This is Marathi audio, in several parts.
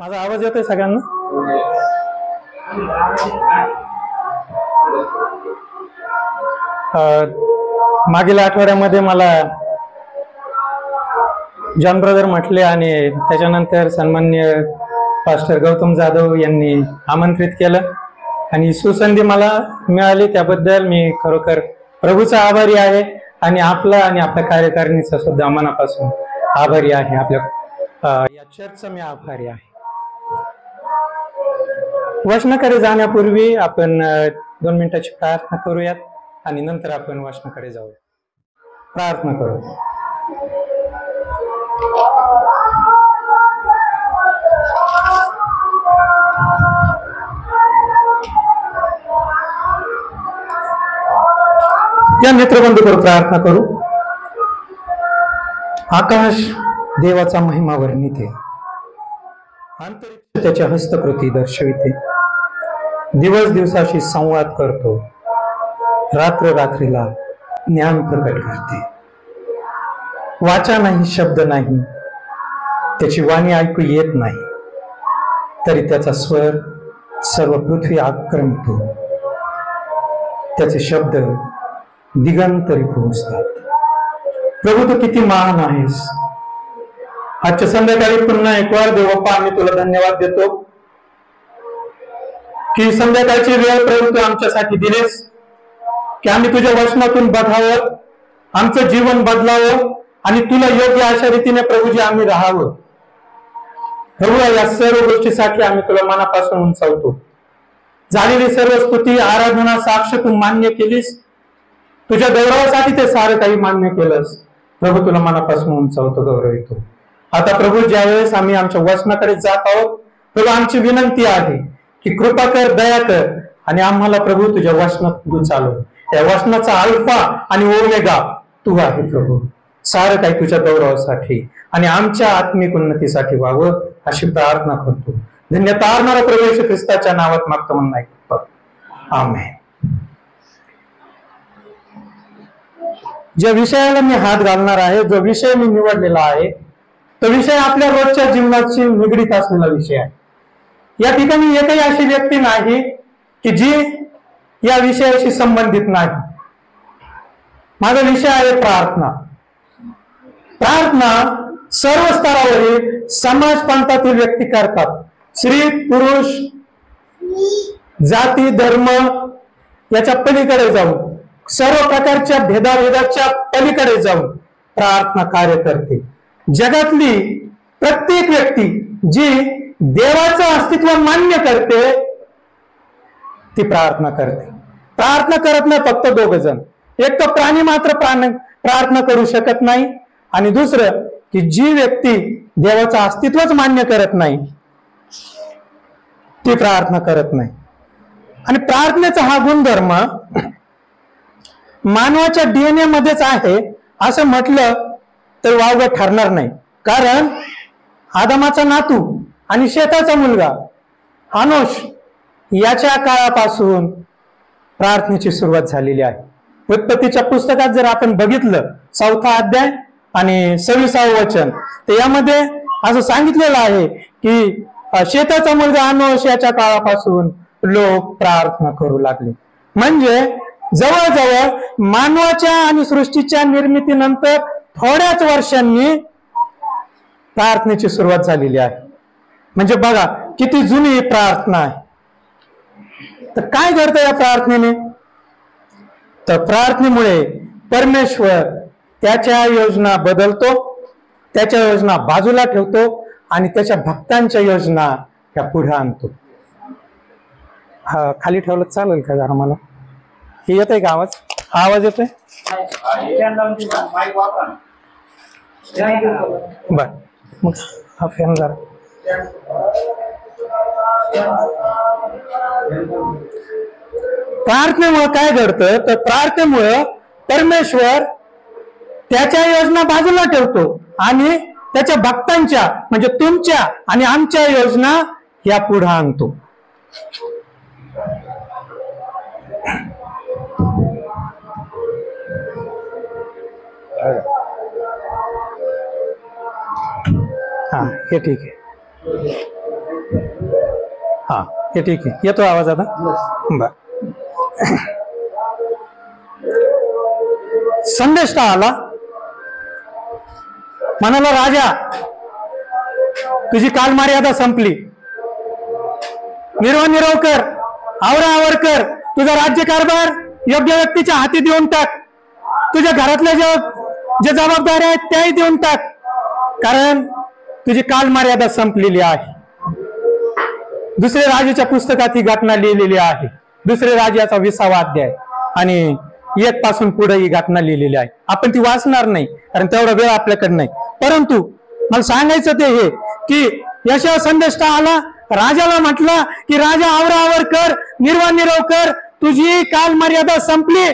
माझा आवाज येतोय सगळ्यांना? मागील आठवड्यामध्ये मला जॉन ब्रदर म्हटले आणि त्याच्यानंतर सन्माननीय पास्टर गौतम जाधव यांनी आमंत्रित केलं आणि सुसंधी मला मिळाली, त्याबद्दल मी खरोखर प्रभूचा आभारी आहे आणि आपल्या कार्यकारिणीचा सुद्धा मनापासून आभारी आहे. या चर्चचा मी आभारी आहे. वचनाकडे जाण्यापूर्वी आपण 2 मिनिटाची प्रार्थना करूयात आणि नंतर आपण वचनाकडे जाऊया. प्रार्थना करू. या मित्रबंधूवर प्रार्थना करू. आकाश देवाचा महिमा वर्णिते, अंतरिक्ष त्याच्या हस्तकृती दर्शविते. दिवस दिवसाशी संवाद करतो, रात्र रात्रीला ज्ञान प्रकट करते. वाचा नाही, शब्द नाही, त्याची वाणी ऐकू येत नाही, तरी त्याचा स्वर सर्व पृथ्वी आक्रमितो. त्याचे शब्द दिगंतरी पोहोचतात. प्रभू तू किती महान आहेस. आजच्या संध्याकाळी पुन्हा एक वार देव बाप्पा आम्ही तुला धन्यवाद देतो की संध्याकाळची वेळ प्रभू तू आमच्यासाठी दिलीस, की आम्ही तुझ्या वचनातून बघावं, आमचं जीवन बदलावं आणि तुला योग्य अशा रीतीने प्रभूजी आम्ही राहावं. प्रभू या सर्व गोष्टीसाठी आम्ही तुला मनापासून उंचावतो. झालेली सर्व स्तुती आराधना साक्ष तू मान्य केलीस, तुझ्या गौरवासाठी ते सारं काही मान्य केलंस. प्रभू तुला मनापासून उंचावतो, गौरवितो. आता प्रभू ज्यावेळेस आम्ही आमच्या वचनाकडे जात आहोत, प्रभू आमची विनंती आहे की कृपा कर, दया कर आणि आम्हाला प्रभू तुझ्या वचनात तू चालव. या वचनाचा अल्फा आणि ओमेगा तू आहे प्रभू. सारं काही तुझ्या गौरवासाठी आणि आमच्या आत्मिक उन्नतीसाठी व्हावं अशी प्रार्थना करतो. धन्य तारणारा प्रभू येशू ख्रिस्ताच्या नावात मागतो म्हणून ऐकतो. आमेन. ज्या विषयाला मी हात घालणार आहे, जो विषय मी निवडलेला आहे, तो विषय आपल्या रोजच्या जीवनाशी निगडीत असलेला विषय आहे. या ठिकाणी एकही अशी व्यक्ती नाही की जी या विषयाशी संबंधित नाही. माझा विषय आहे प्रार्थना. प्रार्थना सर्व स्तरावरील समाज पंथातील व्यक्ती करतात. स्त्री पुरुष जाती धर्म याच्या पलीकडे जाऊन, सर्व प्रकारच्या भेदाभेदाच्या पलीकडे जाऊन प्रार्थना कार्य करते. जगातली प्रत्येक व्यक्ती जी देवाचं अस्तित्व मान्य करते ती प्रार्थना करते. प्रार्थना करत नाही फक्त 2 जण. एक तर प्राणी मात्र प्रार्थना करू शकत नाही आणि दुसरं की जी व्यक्ती देवाचं अस्तित्वच मान्य करत नाही ती प्रार्थना करत नाही. आणि प्रार्थनेचा हा गुणधर्म मानवाच्या डीएनए मध्येच आहे असं म्हटलं तर वावगं ठरणार नाही. कारण आदमाचा नातू आणि शेताचा मुलगा हानोश याच्या काळापासून प्रार्थनेची सुरुवात झालेली आहे. उत्पत्तीच्या पुस्तकात जर आपण बघितलं 4था अध्याय आणि 26वे वचन, तर यामध्ये असं सांगितलेलं आहे की शेताचा मुलगा हानोश याच्या काळापासून लोक प्रार्थना करू लागले. म्हणजे जवळजवळ मानवाच्या आणि सृष्टीच्या निर्मितीनंतर थोड्याच वर्षांनी प्रार्थनेची सुरुवात झालेली आहे. म्हणजे बघा किती जुनी प्रार्थना आहे. तर काय घडतं या प्रार्थनेने? तर प्रार्थनेमुळे परमेश्वर त्याच्या योजना बदलतो, त्याच्या योजना बाजूला ठेवतो आणि त्याच्या भक्तांच्या योजना त्या पुढे आणतो. खाली ठेवलं चालेल का जरा? मला हे येतोय का आवाज? आवाज येतोय? बर, मग हा फॅन जरा. प्रार्थनेमुळे काय घडतं? तर प्रार्थनेमुळे परमेश्वर त्याच्या योजना बाजूला ठेवतो आणि त्याच्या भक्तांच्या म्हणजे तुमच्या आणि आमच्या योजना या पुढे आणतो. हा, हे ठीक आहे. हा हे ठीक आहे, येतो आवाज आता. बर. संदेश आला, म्हणाला राजा तुझी कालमर्यादा संपली, निर्वाह कर, आवर कर, तुझा राज्यकारभार योग्य व्यक्तीच्या हाती देऊन टाक, तुझ्या घरातल्या ज्या जबाबदाऱ्या आहेत त्याही देऊन टाक, कारण तुझी कालमर्यादा संपलेली आहे. दुसरे राजाच्या पुस्तकात ही घटना लिहिलेली आहे. दुसरे राजाचा 20वा अध्याय आणि 1 पासून पुढे ही घटना लिहिलेली आहे. आपण ती वाचणार नाही कारण तेवढा वेळ आपल्याकडे नाही. परंतु मला सांगायचं ते हे की यशा संदेश आला, राजाला म्हटलं की राजा आवर कर, निर्वाह कर, तुझी कालमर्यादा संपली.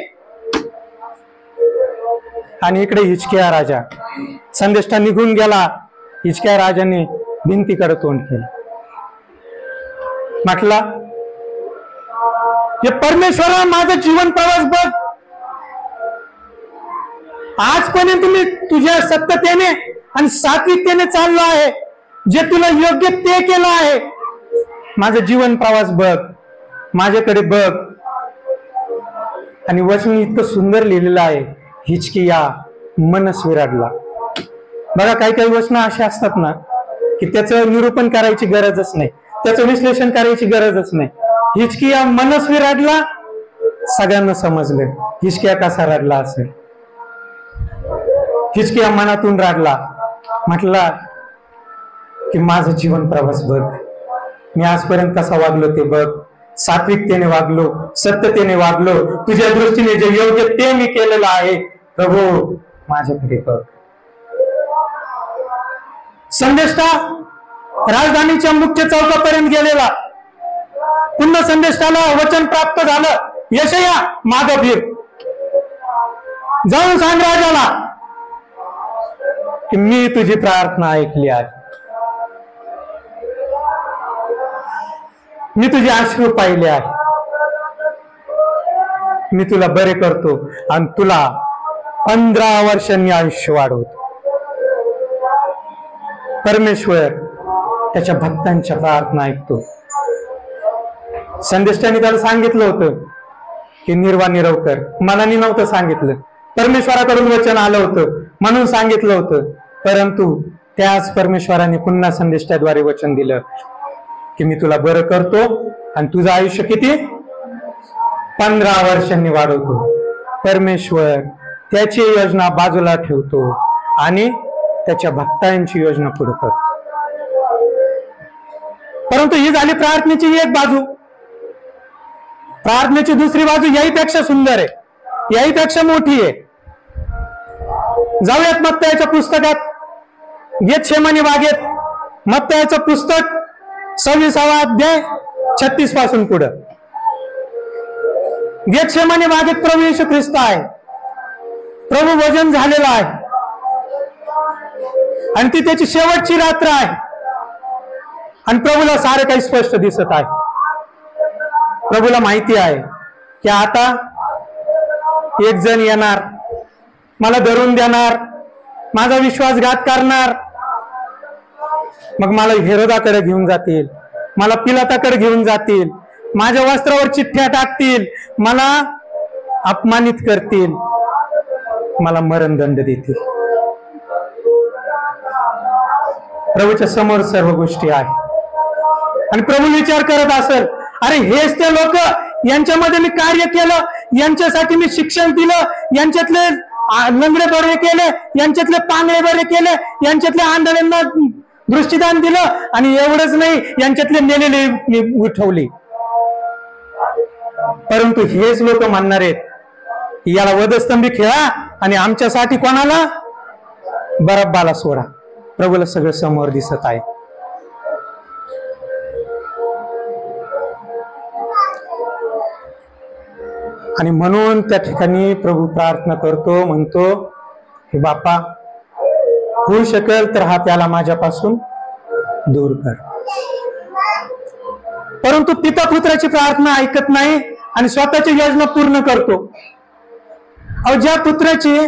आणि इकडे हिचकिया राजा, संदेश निघून गेला. हिचकिया राजाने भिंतीकडे तोंड केलं, म्हटला हे परमेश्वरा माझं जीवन प्रवास बघ, आजपर्यंत मी तुझ्या सत्यतेने आणि सात्विकतेने चाललो आहे, जे तुला योग्य ते केलं आहे. माझं जीवन प्रवास बघ, माझ्याकडे बघ. आणि वचन इतकं सुंदर लिहिलेलं आहे, हिचकिया मनस विराडला. बघा काही काही वचन असे असतात ना की त्याचं निरूपण करायची गरजच नाही, त्याचं विश्लेषण करायची गरजच नाही. हिचकिया मनस विराडला, सगळ्यांना समजलं हिचकिया कसा रडला असेल. हिचकिया मनातून रडला, म्हटला की माझं जीवन प्रवास बघ, मी आजपर्यंत कसा वागलो ते बघ, सात्विकतेने वागलो, सत्यतेने वागलो, तुझ्या दृष्टीने जे योग्य ते मी केलेलं आहे. प्रभू माझ्याकडे बघ. संदेष्टा राजधानीच्या मुख्य चौकापर्यंत गेलेला. पुन्हा संदेष्टाला वचन प्राप्त झालं, यशया मागं फिर, जाऊन सांग राजाला की मी तुझी प्रार्थना ऐकली आहे, मी तुझे अश्रू पाहिले आहे, मी तुला बरे करतो आणि तुला 15 वर्षांनी आयुष्य वाढवतो. परमेश्वर त्याच्या भक्तांच्या प्रार्थना ऐकतो. संदेशाने त्याला सांगितलं होतं की निर्वाह कर, मनाने नव्हतं सांगितलं, परमेश्वराकडून वचन आलं होतं म्हणून सांगितलं होतं. परंतु त्याच परमेश्वराने पुन्हा संदेशाद्वारे वचन दिलं की मी तुला बरं करतो आणि तुझं आयुष्य किती 15 वर्षांनी वाढवतो. परमेश्वर त्याची योजना बाजूला ठेवतो आणि त्याच्या भक्तांची योजना पुढे करतो. परंतु ही झाली प्रार्थनेची एक बाजू. प्रार्थनेची दुसरी बाजू याहीपेक्षा सुंदर आहे, याहीपेक्षा मोठी आहे. जाऊयात मत्तयाच्या पुस्तकात, गेतशेमानी बागेत, मत्तयाचं पुस्तक 26वा अध्याय 36 पासून पुढं. गेतशेमानी बागेत प्रभू येशू ख्रिस्त आहे, प्रभू भोजन झालेला आहे आणि ती त्याची शेवटची रात्र आहे आणि प्रभूला सारं काही स्पष्ट दिसत आहे. प्रभूला माहिती आहे की आता एक जण येणार, मला धरून देणार, माझा विश्वासघात करणार, मग मला हेरोदाकडे घेऊन जातील, मला पिलाताकडे घेऊन जातील, माझ्या वस्त्रावर चिठ्ठ्या टाकतील, मला अपमानित करतील, मला मरणदंड देतील. प्रभूच्या समोर सर्व गोष्टी आहेत आणि प्रभू विचार करत असेल, अरे हेच ते लोक, यांच्यामध्ये मी कार्य केलं, यांच्यासाठी मी शिक्षण दिलं, यांच्यातले लंगडे बरे केले, यांच्यातले पांगळे बरे केले, यांच्यातल्या आंधळ्यांना दृष्टीदान दिलं आणि एवढंच नाही, यांच्यातले मेलेले मी उठवले. परंतु हेच लोक म्हणणार आहेत याला वधस्तंभी खेळा आणि आमच्यासाठी कोणाला? बरब्बाला सोडा. प्रभूला सगळं समोर दिसत आहे. आणि म्हणून त्या ठिकाणी प्रभू प्रार्थना करतो, म्हणतो हे बापा, होऊ शकेल तर हा त्याला माझ्यापासून दूर कर. परंतु पिता पुत्राची प्रार्थना ऐकत नाही आणि स्वतःची योजना पूर्ण करतो. ज्या पुत्राची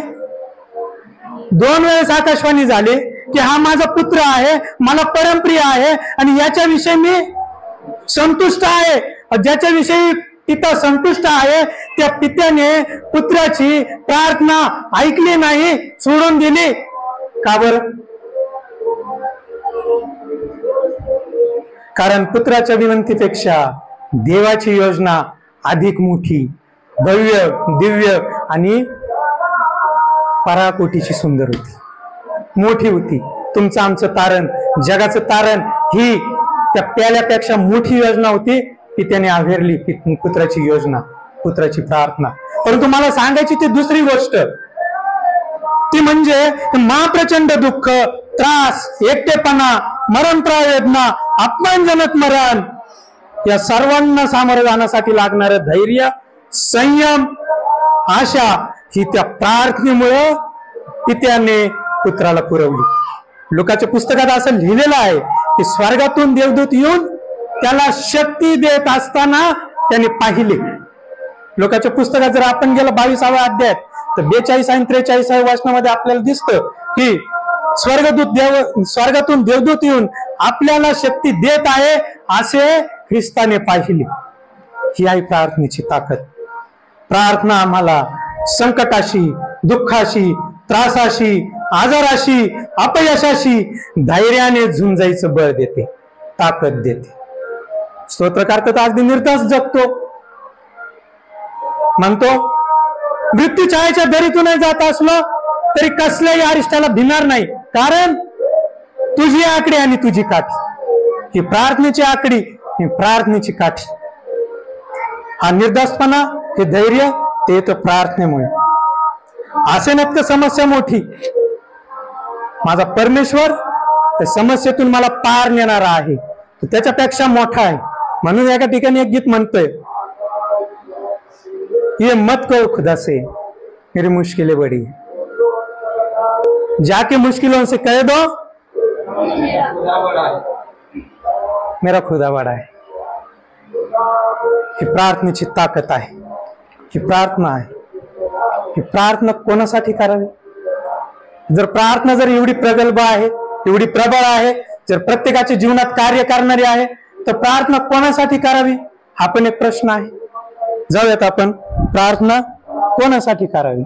2 वेळेस आकाशवाणी झाली, की हा माझा पुत्र आहे, मला परमप्रिय आहे आणि याच्याविषयी मी संतुष्ट आहे. ज्याच्याविषयी पिता संतुष्ट आहे त्या पित्याने पुत्राची प्रार्थना ऐकली नाही, सोडून दिली. का बरं? कारण पुत्राच्या विनंतीपेक्षा देवाची योजना अधिक मोठी, भव्य, दिव्य आणि पराकोटीची सुंदर होती, मोठी होती. तुमचं आमचं तारण, जगाचं तारण ही त्या प्याल्यापेक्षा मोठी योजना होती की त्याने आवेरली पुत्राची योजना, पुत्राची प्रार्थना. परंतु मला सांगायची ती दुसरी गोष्ट, ती म्हणजे महाप्रचंड दुःख, त्रास, एकटेपणा, मरणप्राय वेदना, अपमानजनक मरण, या सर्वांना सामोरे जाण्यासाठी लागणारं धैर्य, संयम, आशा ही त्या प्रार्थनेमुळे पित्याने पुत्राला पुरवली. लुकाच्या पुस्तकात असं लिहिलेलं आहे की स्वर्गातून देवदूत येऊन त्याला शक्ती देत असताना त्याने पाहिले. लुकाच्या पुस्तकात जर आपण गेलो 22व्या अध्यायात तर 42 आणि 43 वचनामध्ये आपल्याला दिसतं की स्वर्गातून देवदूत येऊन आपल्याला शक्ती देत आहे असे ख्रिस्ताने पाहिले. ही आहे प्रार्थनेची ताकद. प्रार्थना आम्हाला संकटाशी, दुःखाशी, त्रासाशी, आजाराशी, अपयशाशी धैर्याने झुंजायचं बळ देते, ताकद देते. स्तोत्रकारता तर अगदी निर्धास्त जगतो, म्हणतो मृत्यू छायेच्या दरीतूनही जात असलो तरी कसल्याही अरिष्टाला भिणार नाही, कारण तुझी आकडी आणि तुझी काठी. ही प्रार्थनेची आकडी, ही प्रार्थनेची काठी. हा निर्धास्तपणा, हे धैर्य ते येतं प्रार्थनेमुळे. असे नक्की समस्या मोठी, माझा परमेश्वर त्या समस्येतून मला पार नेणारा आहे, त्याच्यापेक्षा मोठा आहे. म्हणून एका ठिकाणी एक गीत म्हणतोय, ये मत कहो खुदा से मेरी मुश्किलें बड़ी, जाके मुश्किलों से कह दो मेरा खुदा बड़ा है. ही प्रार्थनेची ताकद आहे, ही प्रार्थना आहे. ही प्रार्थना कोणासाठी करावी? जर प्रार्थना जर एवढी प्रगल्भ आहे, एवढी प्रबळ आहे, जर प्रत्येकाच्या जीवनात कार्य करणारी आहे, तर प्रार्थना कोणासाठी करावी हा पण एक प्रश्न आहे. जाऊयात आपण, प्रार्थना कोणासाठी करावी?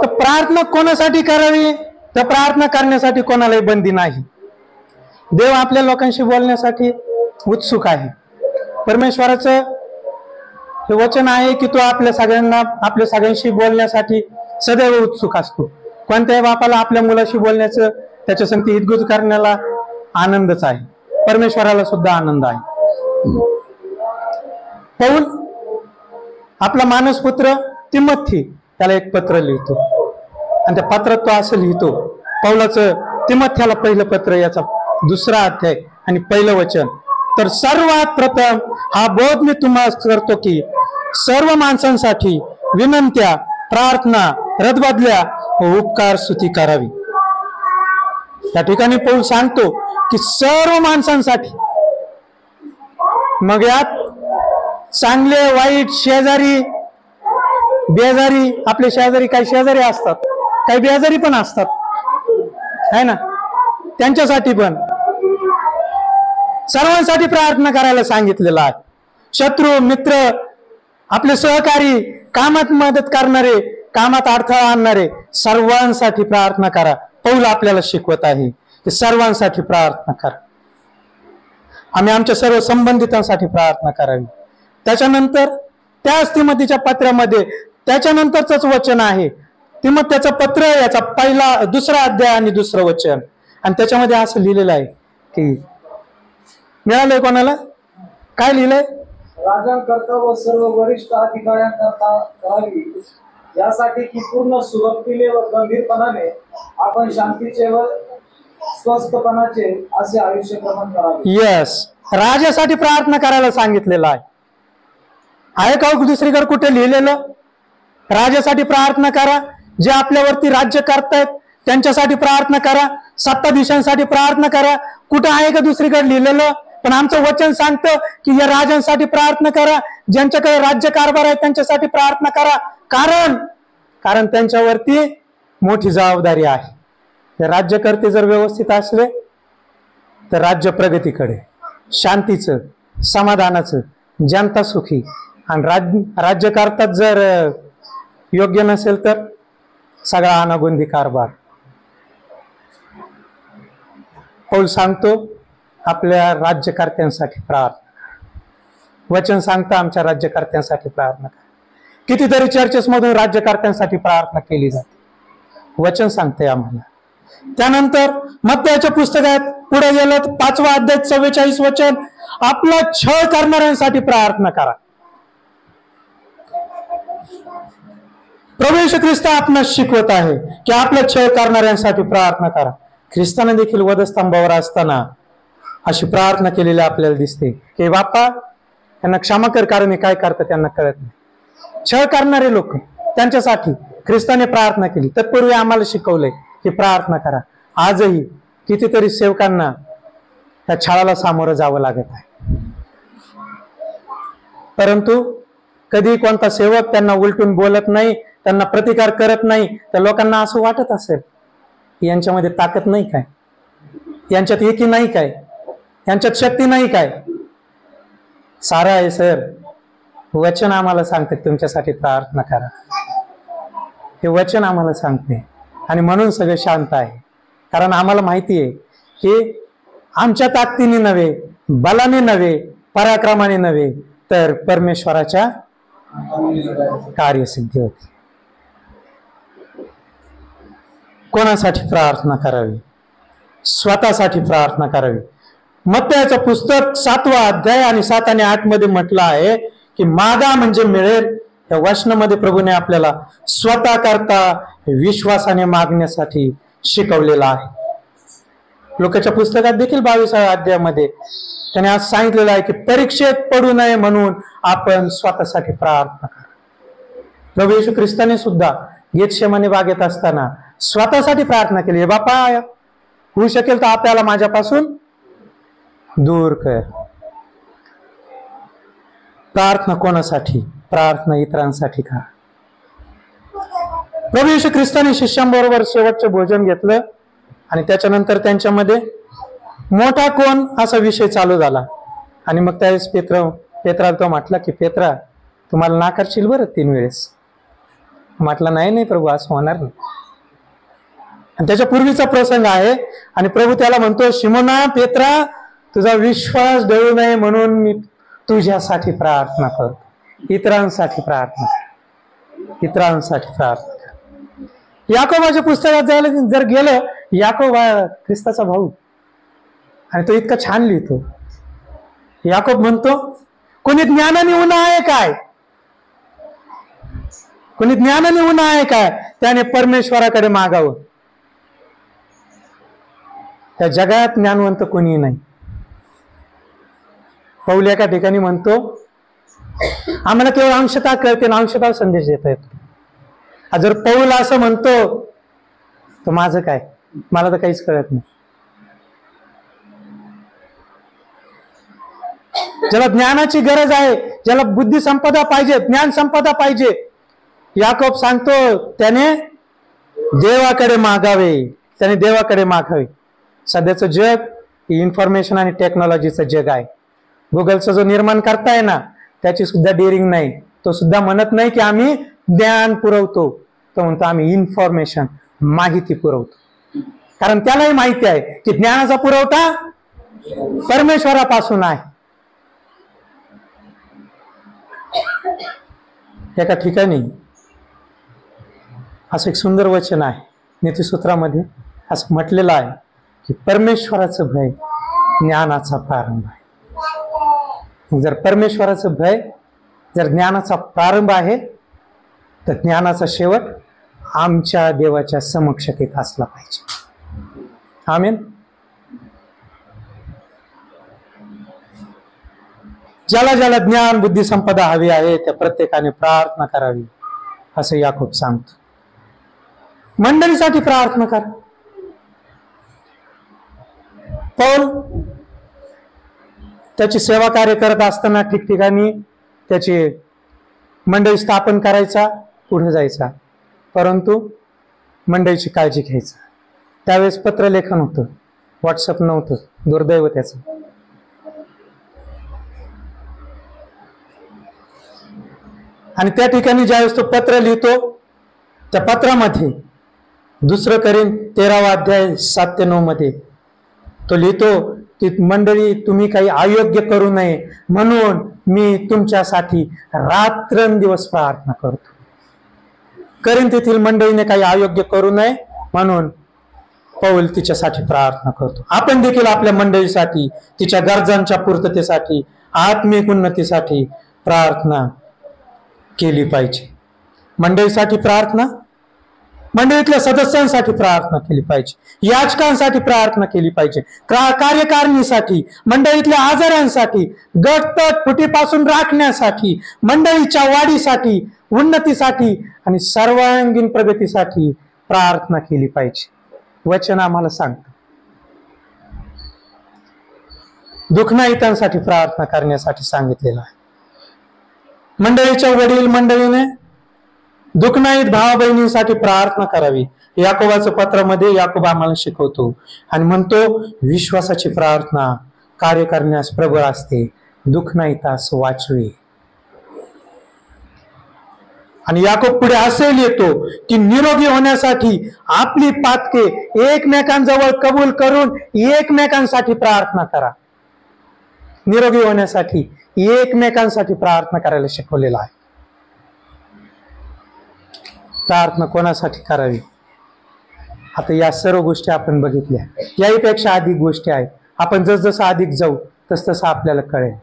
तर प्रार्थना कोणासाठी करावी? तर प्रार्थना करण्यासाठी कोणालाही बंदी नाही. देव आपल्या लोकांशी बोलण्यासाठी उत्सुक आहे. परमेश्वराचं हे वचन आहे की तो आपल्या सगळ्यांशी बोलण्यासाठी सदैव उत्सुक असतो. कोणत्याही बापाला आपल्या मुलाशी बोलण्याचं, त्याच्या संगती हितगुज करण्याला आनंदच आहे. परमेश्वराला सुद्धा आनंद आहे. पौल आपला मानसपुत्र तिमोथी त्याला एक पत्र लिहितो आणि त्या पत्रात तो असं लिहितो, पौलाचं तिमोथ्याला पहिलं पत्र, याचा 2रा अध्याय आणि पहिलं वचन, तर सर्वात प्रथम हा बोध मी तुम्हाला करतो की सर्व माणसांसाठी विनंत्या, प्रार्थना, रदबदल्या व उपकार स्तुती करावी. या ठिकाणी पौल सांगतो की सर्व माणसांसाठी. मग यात चांगले वाईट, शेजारी बेजारी, आपले शेजारी काही शेजारी असतात, काही बेजारी पण असतात, है ना, त्यांच्यासाठी पण सर्वांसाठी प्रार्थना करायला सांगितलेलं आहे. शत्रू, मित्र, आपले सहकारी, कामात मदत करणारे, कामात अडथळा आणणारे, सर्वांसाठी प्रार्थना करा. पौल आपल्याला शिकवत आहे की सर्वांसाठी प्रार्थना करा. आम्ही आमच्या सर्व संबंधितांसाठी प्रार्थना करावी. त्याच्यानंतर त्याच तिमोथीच्या पत्रामध्ये त्याच्यानंतरच वचन आहे, तिमोथीचं पत्र, याचा 2रा अध्याय आणि 2रं वचन, आणि त्याच्यामध्ये असं लिहिलेलं आहे की मिळालंय कोणाला? काय लिहिलंय? राजांकरता व सर्व वरिष्ठ अधिकाऱ्यांकरता करावी, यासाठी की पूर्ण सुबत्तीने व गंभीरपणाने आपण शांतीचे व स्वस्थपणाचे असे आयुष्य क्रमण करावे. यस, राजासाठी प्रार्थना करायला सांगितलेलं आहे का दुसरीकडे कुठे लिहिलेलं? राजासाठी प्रार्थना करा, जे आपल्यावरती राज्य करतायत त्यांच्यासाठी प्रार्थना करा, सत्ताधीशांसाठी प्रार्थना करा. कुठं आहे का दुसरीकडे लिहिलेलं? पण आमचं वचन सांगतं की या राजांसाठी प्रार्थना करा, ज्यांच्याकडे राज्यकारभार आहे त्यांच्यासाठी प्रार्थना करा. कारण त्यांच्यावरती मोठी जबाबदारी आहे. हे राज्यकर्ते जर व्यवस्थित असले तर राज्य प्रगतीकडे, शांतीचं, समाधानाचं, जनता सुखी. आणि राज्यकर्तात जर योग्य नसेल तर सगळा अनागोंदी कारभार. पौल सांगतो आपल्या राज्यकर्त्यांसाठी प्रार्थना करा. वचन सांगतं आमच्या राज्यकर्त्यांसाठी प्रार्थना करा. कितीतरी चर्चेस मधून राज्यकर्त्यांसाठी प्रार्थना केली जाते. वचन सांगते आम्हाला. त्यानंतर मत्तयाच्या पुस्तकात पुढे गेलं 5वा अध्याय 44 वचन, आपला छळ करणाऱ्यांसाठी प्रार्थना करा. प्रभू येशू ख्रिस्त आपणास शिकवत आहे की आपला छळ करणाऱ्यांसाठी प्रार्थना करा. ख्रिस्ताने देखील वधस्तंभावर असताना अशी प्रार्थना केलेली आपल्याला दिसते की बाप्पा त्यांना क्षमा कर, कारण हे काय करतात त्यांना कळत नाही. छळ करणारे लोक, त्यांच्यासाठी ख्रिस्ताने प्रार्थना केली. तत्पूर्वी आम्हाला शिकवलंय की प्रार्थना करा. आजही कितीतरी सेवकांना त्या छळाला सामोरं जावं लागत आहे, परंतु कधी कोणता सेवक त्यांना उलटून बोलत नाही, त्यांना प्रतिकार करत नाही. त्या लोकांना असं वाटत असेल यांच्यामध्ये ताकद नाही काय, यांच्यात एकी नाही काय, यांच्यात शक्ती नाही काय. सारा आहे सर. वचन आम्हाला सांगते तुमच्यासाठी प्रार्थना करा. हे वचन आम्हाला सांगते आणि म्हणून सगळं शांत आहे. कारण आम्हाला माहिती आहे की आमच्या ताकदीने नव्हे, बलाने नव्हे, पराक्रमाने नव्हे, तर परमेश्वराच्या कार्यसिद्धी होती. कोणासाठी प्रार्थना करावी? स्वतःसाठी प्रार्थना करावी. मत्तयाचं पुस्तक 7वा अध्याय आणि 7 आणि 8 मध्ये म्हटलं आहे की मागा म्हणजे मिळेल. या वचनामध्ये प्रभूने आपल्याला स्वतः करता विश्वासाने मागण्यासाठी शिकवलेला आहे. लोकांच्या पुस्तकात देखील 22व्या अध्यायामध्ये त्याने आज सांगितलेलं आहे की परीक्षेत पडू नये म्हणून आपण स्वतःसाठी प्रार्थना करा. प्रभू येशू ख्रिस्ताने सुद्धा गेतशेमाने बागेत असताना स्वतःसाठी प्रार्थना केली. बापा होऊ शकेल तर आपल्याला माझ्यापासून दूर कर. प्रार्थना कोणासाठी? प्रार्थना इतरांसाठी करा. प्रभू येशू ख्रिस्ताने शिष्यांबरोबर शेवटचे भोजन घेतलं आणि त्याच्यानंतर त्यांच्यामध्ये मोठा कोण असा विषय चालू झाला. आणि मग त्यावेळेस पेत्राला तो म्हटला की पेत्रा, तुम्हाला नाकारशील बरं 3 वेळेस. म्हटलं नाही प्रभू, असं होणार नाही. आणि त्याच्या पूर्वीचा प्रसंग आहे आणि प्रभू त्याला म्हणतो, शिमोना पेत्रा, तुझा विश्वास ढळू नये म्हणून मी तुझ्यासाठी प्रार्थना करतो. इतरांसाठी प्रार्थना कर, इतरांसाठी प्रार्थना कर. याकोबाच्या पुस्तकात जर गेलं, याकोब ख्रिस्ताचा भाऊ आणि तो इतका छान लिहितो. याकोब म्हणतो, कोणी ज्ञानाने उन्हा आहे काय? कोणी ज्ञानाने उन्हा आहे काय? त्याने परमेश्वराकडे मागावं. त्या जगात ज्ञानवंत कोणी नाही. पौल एका ठिकाणी म्हणतो, आम्हाला केवळ अंशतः कळते आणि अंशतः संदेश देता येतो. जर पौल असं म्हणतो तर माझं काय? मला तर काहीच कळत नाही. ज्याला ज्ञानाची गरज आहे, ज्याला बुद्धी संपदा पाहिजे, ज्ञान संपदा पाहिजे, याकोब सांगतो त्याने देवाकडे मागावे, त्याने देवाकडे मागावे. सध्याचं जग इन्फॉर्मेशन आणि टेक्नॉलॉजीचं जग आहे. गुगलचा जो निर्माण करताय ना, त्याची सुद्धा डेअरिंग नाही. तो सुद्धा म्हणत नाही की आम्ही ज्ञान पुरवतो, तो म्हणतो आम्ही इन्फॉर्मेशन, माहिती पुरवतो. कारण त्यालाही माहिती आहे की ज्ञानाचा पुरवठा परमेश्वरापासून आहे. एका ठिकाणी असं एक सुंदर वचन आहे, नीतिसूत्रामध्ये असं म्हटलेलं आहे की परमेश्वराचं भय ज्ञानाचा प्रारंभ आहे. जर परमेश्वराचं भय जर ज्ञानाचा प्रारंभ आहे, तर ज्ञानाचा शेवट आमच्या देवाच्या समक्षतेत असला पाहिजे. आमेन. ज्याला ज्याला ज्ञान बुद्धी संपदा हवी आहे त्या प्रत्येकाने प्रार्थना करावी, असं याकोब सांगतो. मंडळीसाठी प्रार्थना करा. पौल त्याची सेवा कार्य करत असताना ठिकठिकाणी त्याची मंडळी स्थापन करायचा, पुढे जायचा, परंतु मंडळीची काळजी घ्यायचा. त्यावेळेस पत्रलेखन होतं, व्हॉट्सअप नव्हतं, दुर्दैव त्याचं. आणि त्या ठिकाणी ज्यावेळेस तो पत्र लिहितो, त्या पत्रामध्ये 2 कोरिंथ 13 अध्याय 7 ते 9 मध्ये तो लिहितो की मंडळी, तुम्ही काही अयोग्य करू नये म्हणून मी तुमच्यासाठी रात्रंदिवस प्रार्थना करतो. कोरिंथ येथील मंडळीने काही अयोग्य करू नये म्हणून पौल तिच्यासाठी प्रार्थना करतो. आपण देखील आपल्या मंडळीसाठी, तिच्या गरजांच्या पूर्ततेसाठी, आत्मिक उन्नतीसाठी प्रार्थना केली पाहिजे. मंडळीसाठी प्रार्थना, मंडळीतल्या सदस्यांसाठी प्रार्थना केली पाहिजे, याचकांसाठी प्रार्थना केली पाहिजे, कार्यकारिणीसाठी, मंडळीतल्या आजारांसाठी, गटतट फुटीपासून राखण्यासाठी, मंडळीच्या वाढीसाठी, उन्नतीसाठी आणि सर्वांगीण प्रगतीसाठी प्रार्थना केली पाहिजे. वचन आम्हाला सांगतं. दुःखनाईतांसाठी प्रार्थना करण्यासाठी सांगितलेलं आहे. मंडळीच्या वडील मंडळीने दुःखनाईत भावा बहिणींसाठी प्रार्थना करावी. याकोबाच्या पत्रामध्ये याकोब आम्हाला शिकवतो आणि म्हणतो, विश्वासाची प्रार्थना कार्य करण्यास प्रबळ असते, दुःखनाईतास वाचवे. आणि याकोब पुढे असे लिहितो की निरोगी होण्यासाठी आपली पातके एकमेकांजवळ कबूल करून एकमेकांसाठी प्रार्थना करा. निरोगी होण्यासाठी एकमेकांसाठी प्रार्थना करायला शिकवलेला आहे. प्रार्थना कोणासाठी करावी? आता या सर्व गोष्टी आपण बघितल्या, याहीपेक्षा अधिक गोष्टी आहेत. आपण जसजसं अधिक जाऊ तसतसं आपल्याला कळेल,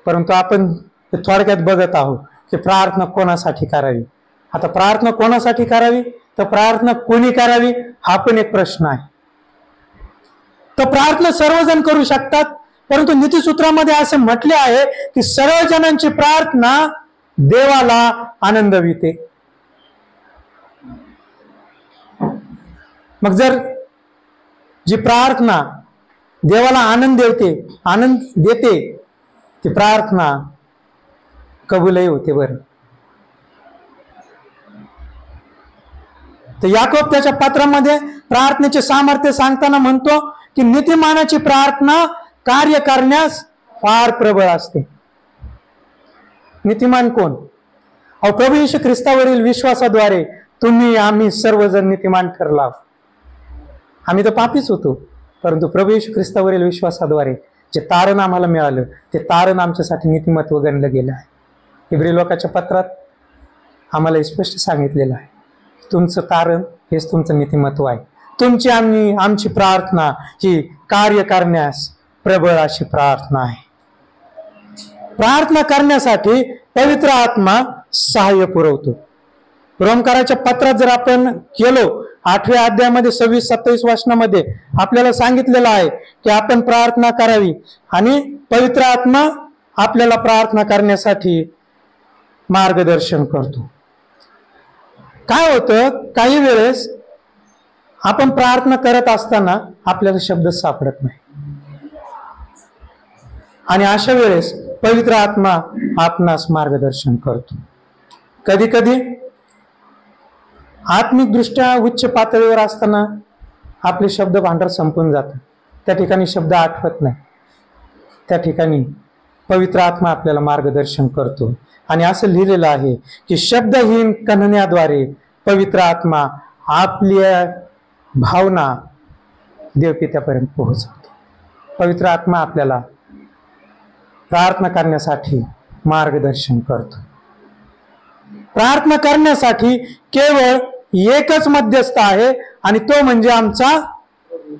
परंतु आपण थोडक्यात बघत आहोत की प्रार्थना कोणासाठी करावी. आता प्रार्थना कोणासाठी करावी, तर प्रार्थना कोणी करावी हा पण एक प्रश्न आहे. तर प्रार्थना सर्वजण करू शकतात, परंतु नीतिसूत्रामध्ये असे म्हटले आहे की सर्व जणांची प्रार्थना देवाला आनंदविते. मग जर जी प्रार्थना देवाला आनंद देते ती प्रार्थना कबूलही होते. बरं, तर याकोब त्याच्या पत्रामध्ये प्रार्थनेचे सामर्थ्य सांगताना म्हणतो की नीतिमानाची प्रार्थना कार्य करण्यास फार प्रबळ असते. नीतिमान कोण? प्रभू येशू ख्रिस्तावरील विश्वासाद्वारे तुम्ही आम्ही सर्वजण नीतिमान ठरला. आम्ही तर पापीच होतो, परंतु प्रभू येशू ख्रिस्तावरील विश्वासाद्वारे जे तारण आम्हाला मिळालं ते तारण आमच्यासाठी नीतिमत्व गणलं गेलं आहे. इब्री लोकाच्या पत्रात आम्हाला स्पष्ट सांगितलेलं आहे, तुमचं तारण हेच तुमचं नीतिमत्व आहे. तुमची आमची प्रार्थना ही कार्य करण्यास प्रबळ अशी प्रार्थना आहे. प्रार्थना करण्यासाठी पवित्र आत्मा सहाय्य पुरवतो. रोमकाराच्या पत्रात जर आपण गेलो 8व्या अध्यायामध्ये 26-27 वचनामध्ये आपल्याला सांगितलेलं आहे की आपण प्रार्थना करावी आणि पवित्र आत्मा आपल्याला प्रार्थना करण्यासाठी मार्गदर्शन करतो. काय होतं, काही वेळेस आपण प्रार्थना करत असताना आपल्याला शब्द सापडत नाही आणि अशा वेळेस पवित्र आत्मा आपणास मार्गदर्शन करतो. कधी कधी आत्मिक दृष्ट्या उच्च पातळीवर असताना आपले शब्द भांडार संपून जातात, त्या ठिकाणी शब्द आठवत नाही. त्या ठिकाणी पवित्र आत्मा आपल्याला मार्गदर्शन करतो आणि असं लिहिलेलं आहे की शब्दहीन कणण्याद्वारे पवित्र आत्मा आपल्या भावना देवपित्यापर्यंत पोहोचवतो. पवित्र आत्मा आपल्याला प्रार्थना करण्यासाठी मार्गदर्शन करतो. प्रार्थना करण्यासाठी केवळ एकच मध्यस्थ आहे आणि तो म्हणजे आमचा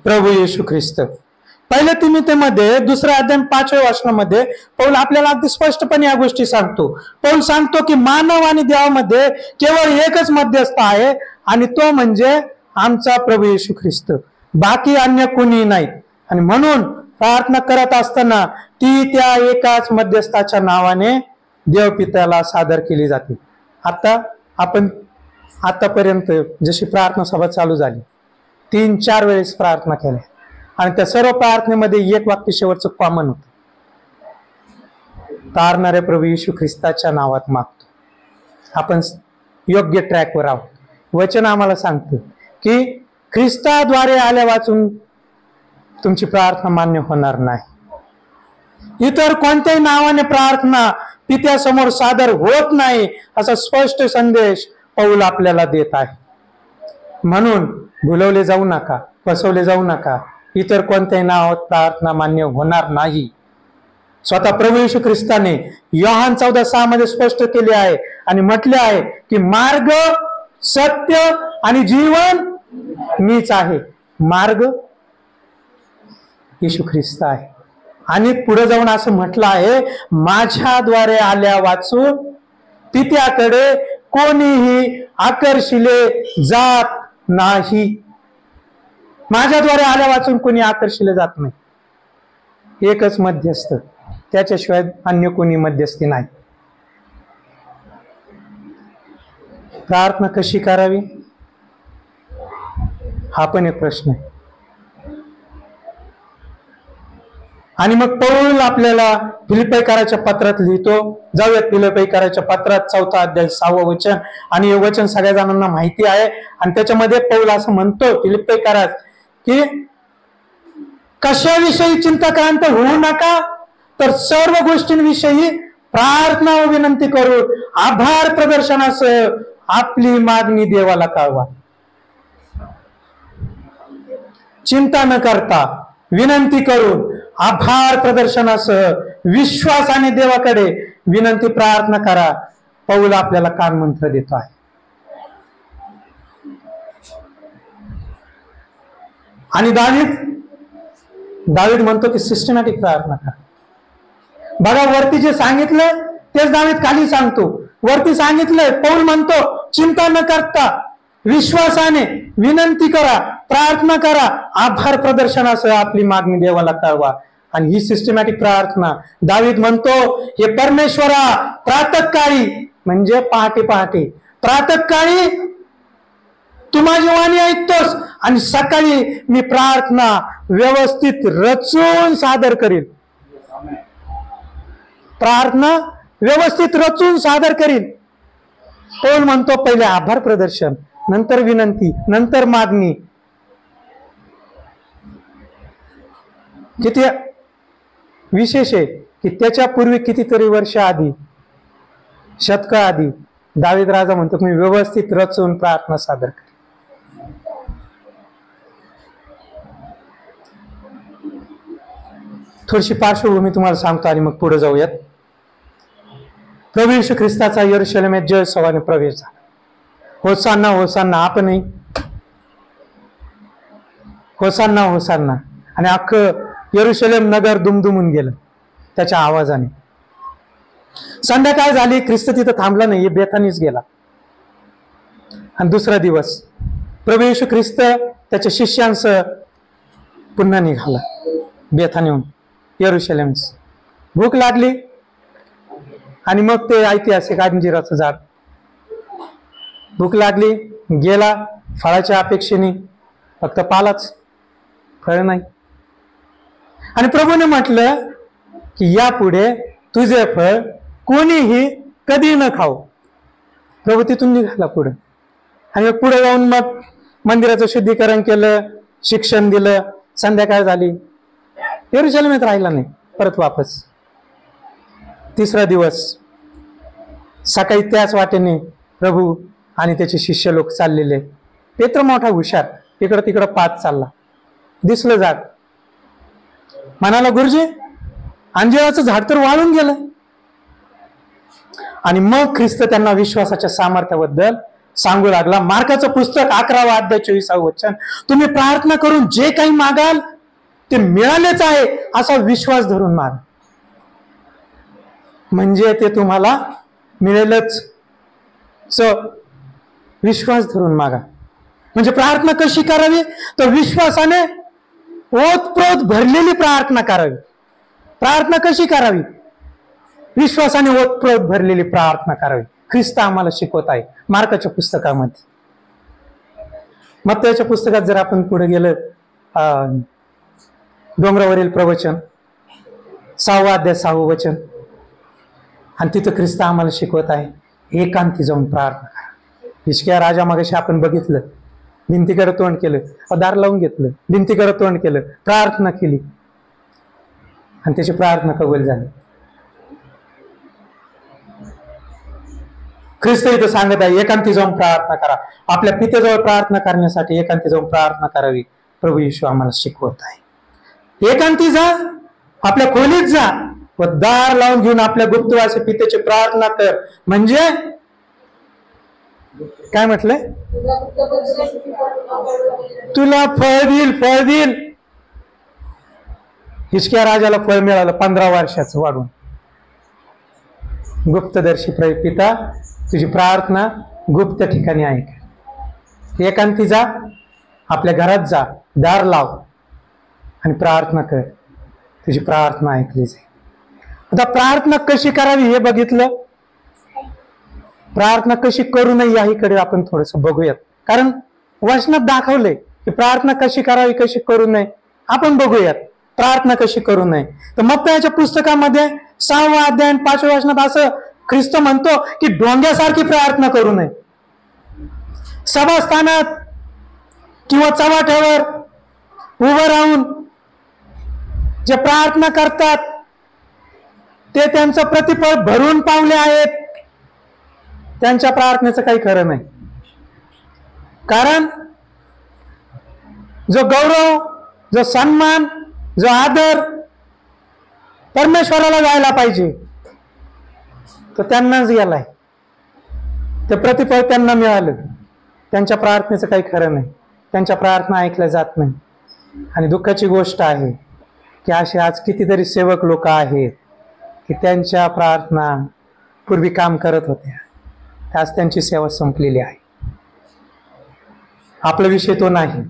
प्रभू येशू ख्रिस्त. पहिल्या तिमोथेमध्ये 2 अध्याय 5व्या वचनामध्ये पौल आपल्याला अगदी स्पष्टपणे या गोष्टी सांगतो. पौल सांगतो की मानव आणि देवामध्ये केवळ एकच मध्यस्थ आहे आणि तो म्हणजे आमचा प्रभू येशू ख्रिस्त, बाकी अन्य कोणी नाहीत. आणि म्हणून प्रार्थना करत असताना ती त्या एकाच मध्यस्थाच्या नावाने देवपित्याला सादर केली जाते. आता आपण आतापर्यंत जशी प्रार्थना सभा चालू झाली 3-4 वेळेस प्रार्थना केल्या आणि त्या सर्व प्रार्थनेमध्ये एक वाक्य शेवटचं कॉमन होतं, तारणाऱ्या प्रभू येशू ख्रिस्ताच्या नावात मागतो. आपण योग्य ट्रॅकवर आहोत. वचन आम्हाला सांगतं की ख्रिस्ताद्वारे आल्या वाचून तुमची प्रार्थना मान्य होणार नाही. इतर कोणत्याही नावाने प्रार्थना पित्यासमोर सादर होत नाही असा स्पष्ट संदेश पौल आपल्याला देत आहे. म्हणून भुलवले जाऊ नका, फसवले जाऊ नका. इतर कोणत्याही नावात प्रार्थना मान्य होणार नाही. स्वतः प्रभू येशू ख्रिस्ताने योहान 14:6 मध्ये स्पष्ट केले आहे आणि म्हटले आहे की मार्ग, सत्य आणि जीवन मीच आहे. मार्ग येशू ख्रिस्त आहे. आणि पुढे जाऊन असं म्हटलं आहे, माझ्याद्वारे आल्या वाचून पित्याकडे कोणीही आकर्षिले जात नाही. माझ्याद्वारे आल्या वाचून कोणी आकर्षिले जात नाही. एकच मध्यस्थ, त्याच्याशिवाय अन्य कोणी मध्यस्थी नाही. प्रार्थना कशी करावी हा पण एक प्रश्न आहे. आणि मग पौल आपल्याला फिलिप्पीकराच्या पत्रात लिहितो. जाऊयात फिलिप्पीकराच्या पत्रात 4 अध्याय 6 वचन. आणि हे वचन सगळ्या जणांना माहिती आहे. आणि त्याच्यामध्ये पौल असं म्हणतो फिलिप्पीकरात की कशाविषयी चिंताक्रांत होऊ नका, तर सर्व गोष्टींविषयी प्रार्थना व विनंती करून आभार प्रदर्शनासह आपली मागणी देवाला कळवा. चिंता न करता विनंती करून आभार प्रदर्शनासह विश्वासाने देवाकडे विनंती प्रार्थना करा. पौल आपल्याला कानमंत्र देतो आहे. आणि दावीद म्हणतो की सिस्टमॅटिक प्रार्थना करा. बघा, वरती जे सांगितलं तेच दावीद खाली सांगतो. वरती सांगितलंय, पौल म्हणतो चिंता न करता विश्वासाने विनंती करा, प्रार्थना करा, आभार प्रदर्शनासह आपली मागणी देवाला कळवा. आणि ही सिस्टमॅटिक प्रार्थना दावीद म्हणतो, हे परमेश्वरा प्रातःकाळी म्हणजे पहाटे पहाटे प्रातःकाळी तू माझी वाणी ऐकतोस आणि सकाळी मी प्रार्थना व्यवस्थित रचून सादर करीन. प्रार्थना व्यवस्थित रचून सादर करीन. पौल म्हणतो पहिले आभार प्रदर्शन, नंतर विनंती, नंतर मागणी. किती विशेष आहे की त्याच्यापूर्वी कितीतरी वर्ष आधी, शतक आधी दावीद राजा म्हणतो मी व्यवस्थित रचून प्रार्थना सादर कर. थोडीशी पार्श्वभूमी तुम्हाला सांगतो आणि मग पुढे जाऊयात. प्रभू येशू ख्रिस्ताचा यरूशलेमेत जय सवाने प्रवेश झाला. होसान्ना होसान्ना, आपणही होसान्ना होसान्ना. आणि अख्खं यरूशलेम नगर दुमदुमून गेलं त्याच्या आवाजाने. संध्याकाळ झाली, ख्रिस्त तिथं थांबला नाही, बेथानीच गेला. आणि दुसरा दिवस प्रभू येशू ख्रिस्त त्याच्या शिष्यांसह पुन्हा निघाला बेथानीहून यरूशलेमस. भूक लागली आणि मग ते ऐतिहासिक अंजिराचं झाड. भूक लागली, गेला फळाच्या अपेक्षेने, फक्त पालाच, फळ नाही. आणि प्रभूने म्हटलं की यापुढे तुझे फळ कोणीही कधी न खाऊ. प्रभू तिथून निघाला पुढे. आणि पुढे जाऊन मग मंदिराचं शुद्धीकरण केलं, शिक्षण दिलं. संध्याकाळ झाली, यरूशलेमेत राहिला नाही, परत वापस. तिसरा दिवस सकाळी त्याच वाटेने प्रभू आणि त्याचे शिष्य लोक चाललेले. पेत्र मोठा हुशार, इकडं तिकडं पाच चालला. दिसलं झाड, म्हणाला गुरुजी अंजिराचं झाड तर वाळून गेलं. आणि मग ख्रिस्त त्यांना विश्वासाच्या सामर्थ्याबद्दल सांगू लागला. मार्काचं पुस्तक 11 अध्याय 24 वचन, तुम्ही प्रार्थना करून जे काही मागाल ते मिळालेच आहे असा विश्वास धरून मागा, म्हणजे ते तुम्हाला मिळेलच. विश्वास धरून मागा. म्हणजे प्रार्थना कशी करावी, तर विश्वासाने ओतप्रोत भरलेली प्रार्थना करावी. प्रार्थना कशी करावी, विश्वासाने ओतप्रोत भरलेली प्रार्थना करावी. ख्रिस्त आम्हाला शिकवत आहे मार्काच्या पुस्तकामध्ये. मत्तयाच्या पुस्तकात जर आपण पुढे गेलं, डोंगरावरील प्रवचन 6वा अध्याय 6वं वचन, आणि तिथं ख्रिस्त आम्हाला शिकवत आहे एकांती जाऊन प्रार्थना करा. हिजकिया राजा मगाशी आपण बघितलं, भिंतीकडे तोंड केलं, दार लावून घेतलं, भिंतीकडे तोंड केलं, प्रार्थना केली आणि त्याची प्रार्थना कबूल झाली. ख्रिस्त इथं सांगत आहे एकांती जाऊन प्रार्थना करा. आपल्या पित्याजवळ प्रार्थना करण्यासाठी एकांती जाऊन प्रार्थना करावी प्रभू येशू आम्हाला शिकवत आहे. एकांती जा, आपल्या खोलीत जा व दार लावून घेऊन आपल्या गुप्तवासी पित्याची प्रार्थना कर. म्हणजे काय म्हटलंय? तुला फळ देईल, फळ देईल. हिजकिया राजाला फळ मिळालं 15 वर्षाचं वाढून. गुप्तदर्शी पिता तुझी प्रार्थना गुप्त ठिकाणी ऐक. एकांती जा, आपल्या घरात जा, दार लाव आणि प्रार्थना कर, तुझी प्रार्थना ऐकली जाईल. आता प्रार्थना कशी करावी हे बघितलं. प्रार्थना कशी करू नये याहीकडे आपण थोडस बघूयात, कारण वचनात दाखवलंय की प्रार्थना कशी करावी, कशी करू नये. आपण बघूयात प्रार्थना कशी करू नये. तर मत्तयाच्या पुस्तकामध्ये 6वा अध्याय 5व्या वचनात असं ख्रिस्त म्हणतो की ढोंग्यासारखी प्रार्थना करू नये. सभास्थानात किंवा चव्हाट्यावर उभं राहून जे प्रार्थना करतात ते त्यांचं प्रतिफळ भरून पावले आहेत. त्यांच्या प्रार्थनेचं काही खरं नाही. कारण जो गौरव, जो सन्मान, जो आदर परमेश्वराला जायला पाहिजे तो त्यांनाच गेलाय. ते प्रतिफळ त्यांना मिळालं. त्यांच्या प्रार्थनेचं काही खरं नाही. त्यांच्या प्रार्थना ऐकल्या जात नाही. आणि दुःखाची गोष्ट आहे की असे आज कितीतरी सेवक लोक आहेत की त्यांच्या प्रार्थना पूर्वी काम करत होत्या, आज त्यांची सेवा संपलेली आहे. आपला विषय तो नाही.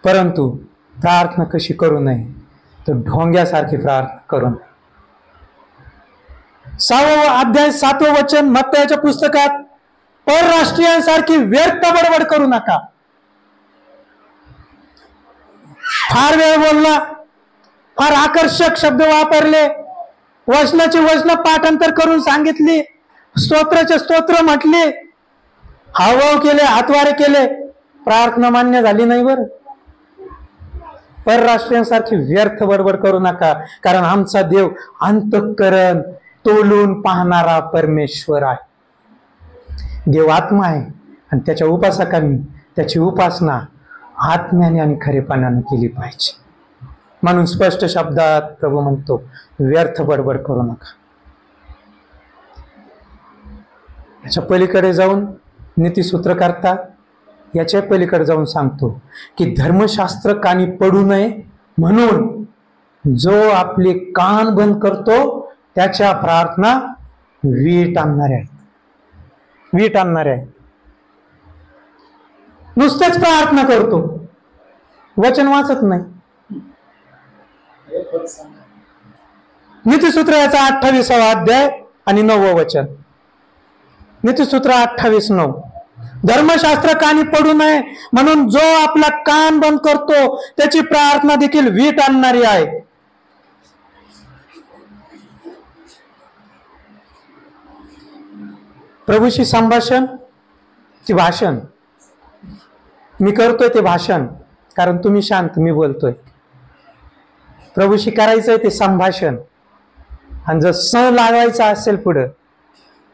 परंतु प्रार्थना कशी करू नये तर ढोंग्यासारखी प्रार्थना करू नये. 6वा अध्याय 7वं वचन मत्तयाच्या पुस्तकात, परराष्ट्रीयांसारखी व्यर्थ बडबड करू नका. फार वेळ बोलला, फार आकर्षक शब्द वापरले, वचनाची वचन पाठांतर करून सांगितली, स्तोत्राचे स्तोत्र म्हटले, हावभाव केले, हातवारे केले, प्रार्थना मान्य झाली नाही. बरं, परराष्ट्रीयांसारखी व्यर्थ बडबड करू नका, कारण आमचा देव अंतःकरण तोलून पाहणारा परमेश्वर आहे. देव आत्मा आहे आणि त्याच्या उपासकांनी त्याची उपासना आत्म्याने आणि खरेपणाने केली पाहिजे. म्हणून स्पष्ट शब्दात प्रभू म्हणतो व्यर्थ बडबड करू नका. याच्या पलीकडे जाऊन नीतिसूत्र करता, याच्या पलीकडे जाऊन सांगतो की धर्मशास्त्र कानी पडू नये म्हणून जो आपले कान बंद करतो त्याच्या प्रार्थना वीट आणणाऱ्या आहेत. वीट आणणाऱ्या आहेत. नुसतेच प्रार्थना करतो, वचन वाचत नाही. नीतिसूत्र याचा 28वा अध्याय आणि 9वं वचन. नीतिसूत्र 28:9, धर्मशास्त्र कानी पडू नये म्हणून जो आपला कान बंद करतो त्याची प्रार्थना देखील वीट आणणारी आहे. प्रभूशी संभाषण की भाषण? मी करतोय ते भाषण, कारण तुम्ही शांत, मी बोलतोय. प्रभूशी करायचंय ते संभाषण. आणि जर स लावायचा असेल पुढं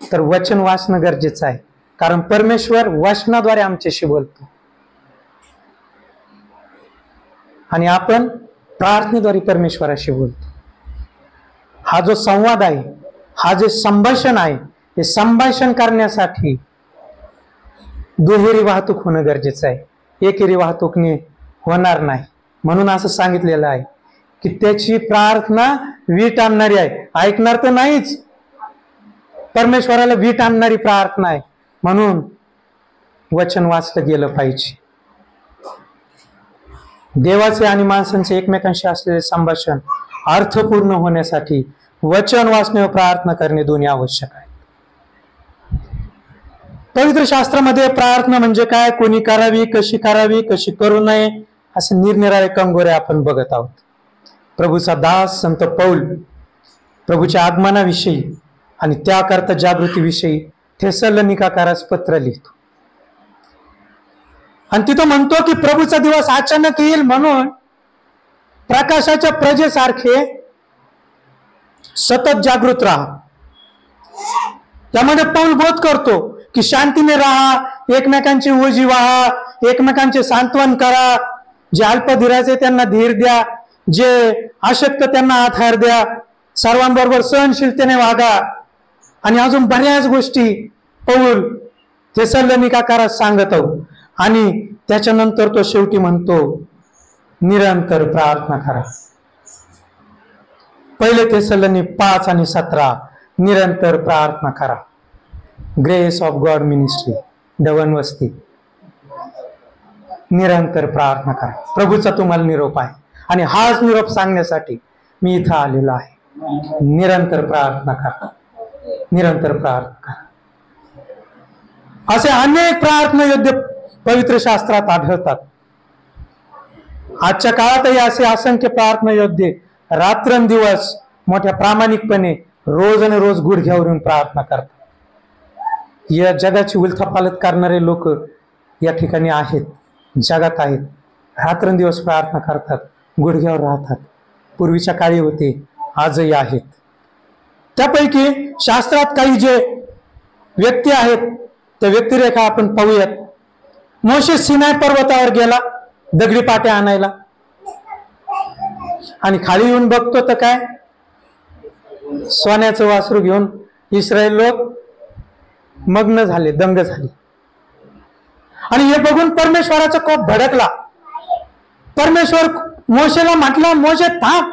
तर वचन वाचणं गरजेचं आहे, कारण परमेश्वर वचनाद्वारे आमच्याशी बोलतो आणि आपण प्रार्थनेद्वारे परमेश्वराशी बोलतो. हा जो संवाद आहे, हा जे संभाषण आहे, हे संभाषण करण्यासाठी दुहेरी वाहतूक होणं गरजेचं आहे. एकेरी वाहतूकने होणार नाही. म्हणून असं सांगितलेलं आहे की त्याची प्रार्थना वीट आणणारी आहे. ऐकणार तर नाहीच, परमेश्वराला वीट आणणारी प्रार्थना आहे. म्हणून वचन वाचलं गेलं पाहिजे. देवाचे आणि माणसांचे एकमेकांशी असलेले संभाषण अर्थपूर्ण होण्यासाठी वचन वाचणे व प्रार्थना करणे दोन्ही आवश्यक आहे. पवित्र शास्त्रामध्ये प्रार्थना म्हणजे काय, कोणी करावी, कशी करू नये, असे निरनिराळे कंगोरे आपण बघत आहोत. प्रभूचा दास संत पौल प्रभूच्या आगमनाविषयी आणि त्याकरता जागृतीविषयी थेसलोनिकाकारास पत्र लिहितो आणि तिथं म्हणतो की प्रभूचा दिवस अचानक येईल, म्हणून प्रकाशाच्या प्रजेसारखे सतत जागृत राहा. त्यामध्ये पौल बोध करतो की शांतीने राहा, एकमेकांची ओजी व्हा, एकमेकांचे सांत्वन करा, जे अल्पधीराचे त्यांना धीर द्या, जे अशक्त त्यांना आधार द्या, सर्वांबरोबर सहनशीलतेने वागा. आणि अजून बऱ्याच गोष्टी पौल थेसलोनिकाकारास सांगतो. आणि त्याच्यानंतर तो शेवटी म्हणतो निरंतर प्रार्थना करा. पहिले थेसलोनी 5 आणि 17 निरंतर प्रार्थना करा. ग्रेस ऑफ गॉड मिनिस्ट्री, दवनवस्ती. निरंतर प्रार्थना करा. प्रभूचा तुम्हाला निरोप आहे आणि हाच निरोप सांगण्यासाठी मी इथं आलेलो आहे. निरंतर प्रार्थना करा, निरंतर प्रार्थना करा. असे अनेक प्रार्थना योद्धे पवित्र शास्त्रात आढळतात. आजच्या काळातही असे असंख्य प्रार्थना योद्धे रात्रंदिवस मोठ्या प्रामाणिकपणे रोज आणि रोज गुडघ्यावरून प्रार्थना करतात. या जगाची उलथापालथ करणारे लोक या ठिकाणी आहेत, जगात आहेत. रात्रंदिवस प्रार्थना करतात, गुडघ्यावर राहतात. पूर्वीच्या काळी होते, आजही आहेत. त्यापैकी शास्त्रात काही जे व्यक्ती आहेत त्या व्यक्तिरेखा आपण पाहूयात. मोशे सिनाय पर्वतावर गेला दगडी पाट्या आणायला आणि खाली येऊन बघतो तर काय, सोन्याचं वासरू घेऊन इस्रायल लोक मग्न झाले, दंग झाले. आणि हे बघून परमेश्वराचा कोप भडकला. परमेश्वर मोशेला म्हटला, मोशे थांब,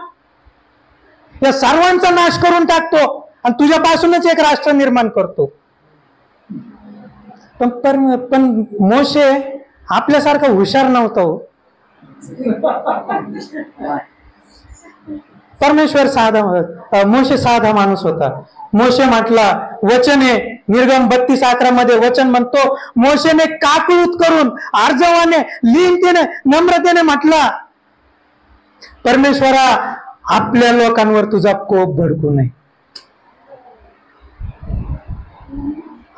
या सर्वांचा नाश करून टाकतो आणि तुझ्यापासूनच एक राष्ट्र निर्माण करतो. पण मोशे आपल्यासारखा हुशार नव्हता हो. परमेश्वर मोशे साधा माणूस होता. मोशे म्हटला, वचन आहे निर्गम 32:11 मध्ये वचन म्हणतो, मोशेने काकळूत करून आर्जवाने लीनतेने नम्रतेने म्हटला, परमेश्वरा आपल्या लोकांवर तुझा कोप भडकू नये.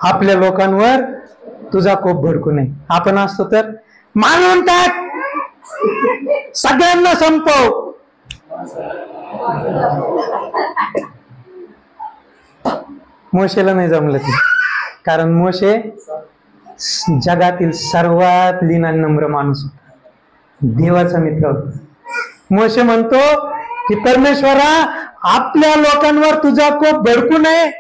आपल्या लोकांवर तुझा कोप भडकू नये. आपण असतो तर मारून टाक, सगळ्यांना संपव. मोशेला नाही जमलं ते, कारण मोशे जगातील सर्वात लीन आणि नम्र माणूस होता, देवाचा मित्र होता. मोशे म्हणतो की परमेश्वरा आपल्या लोकांवर तुझा कोप भडकू नये.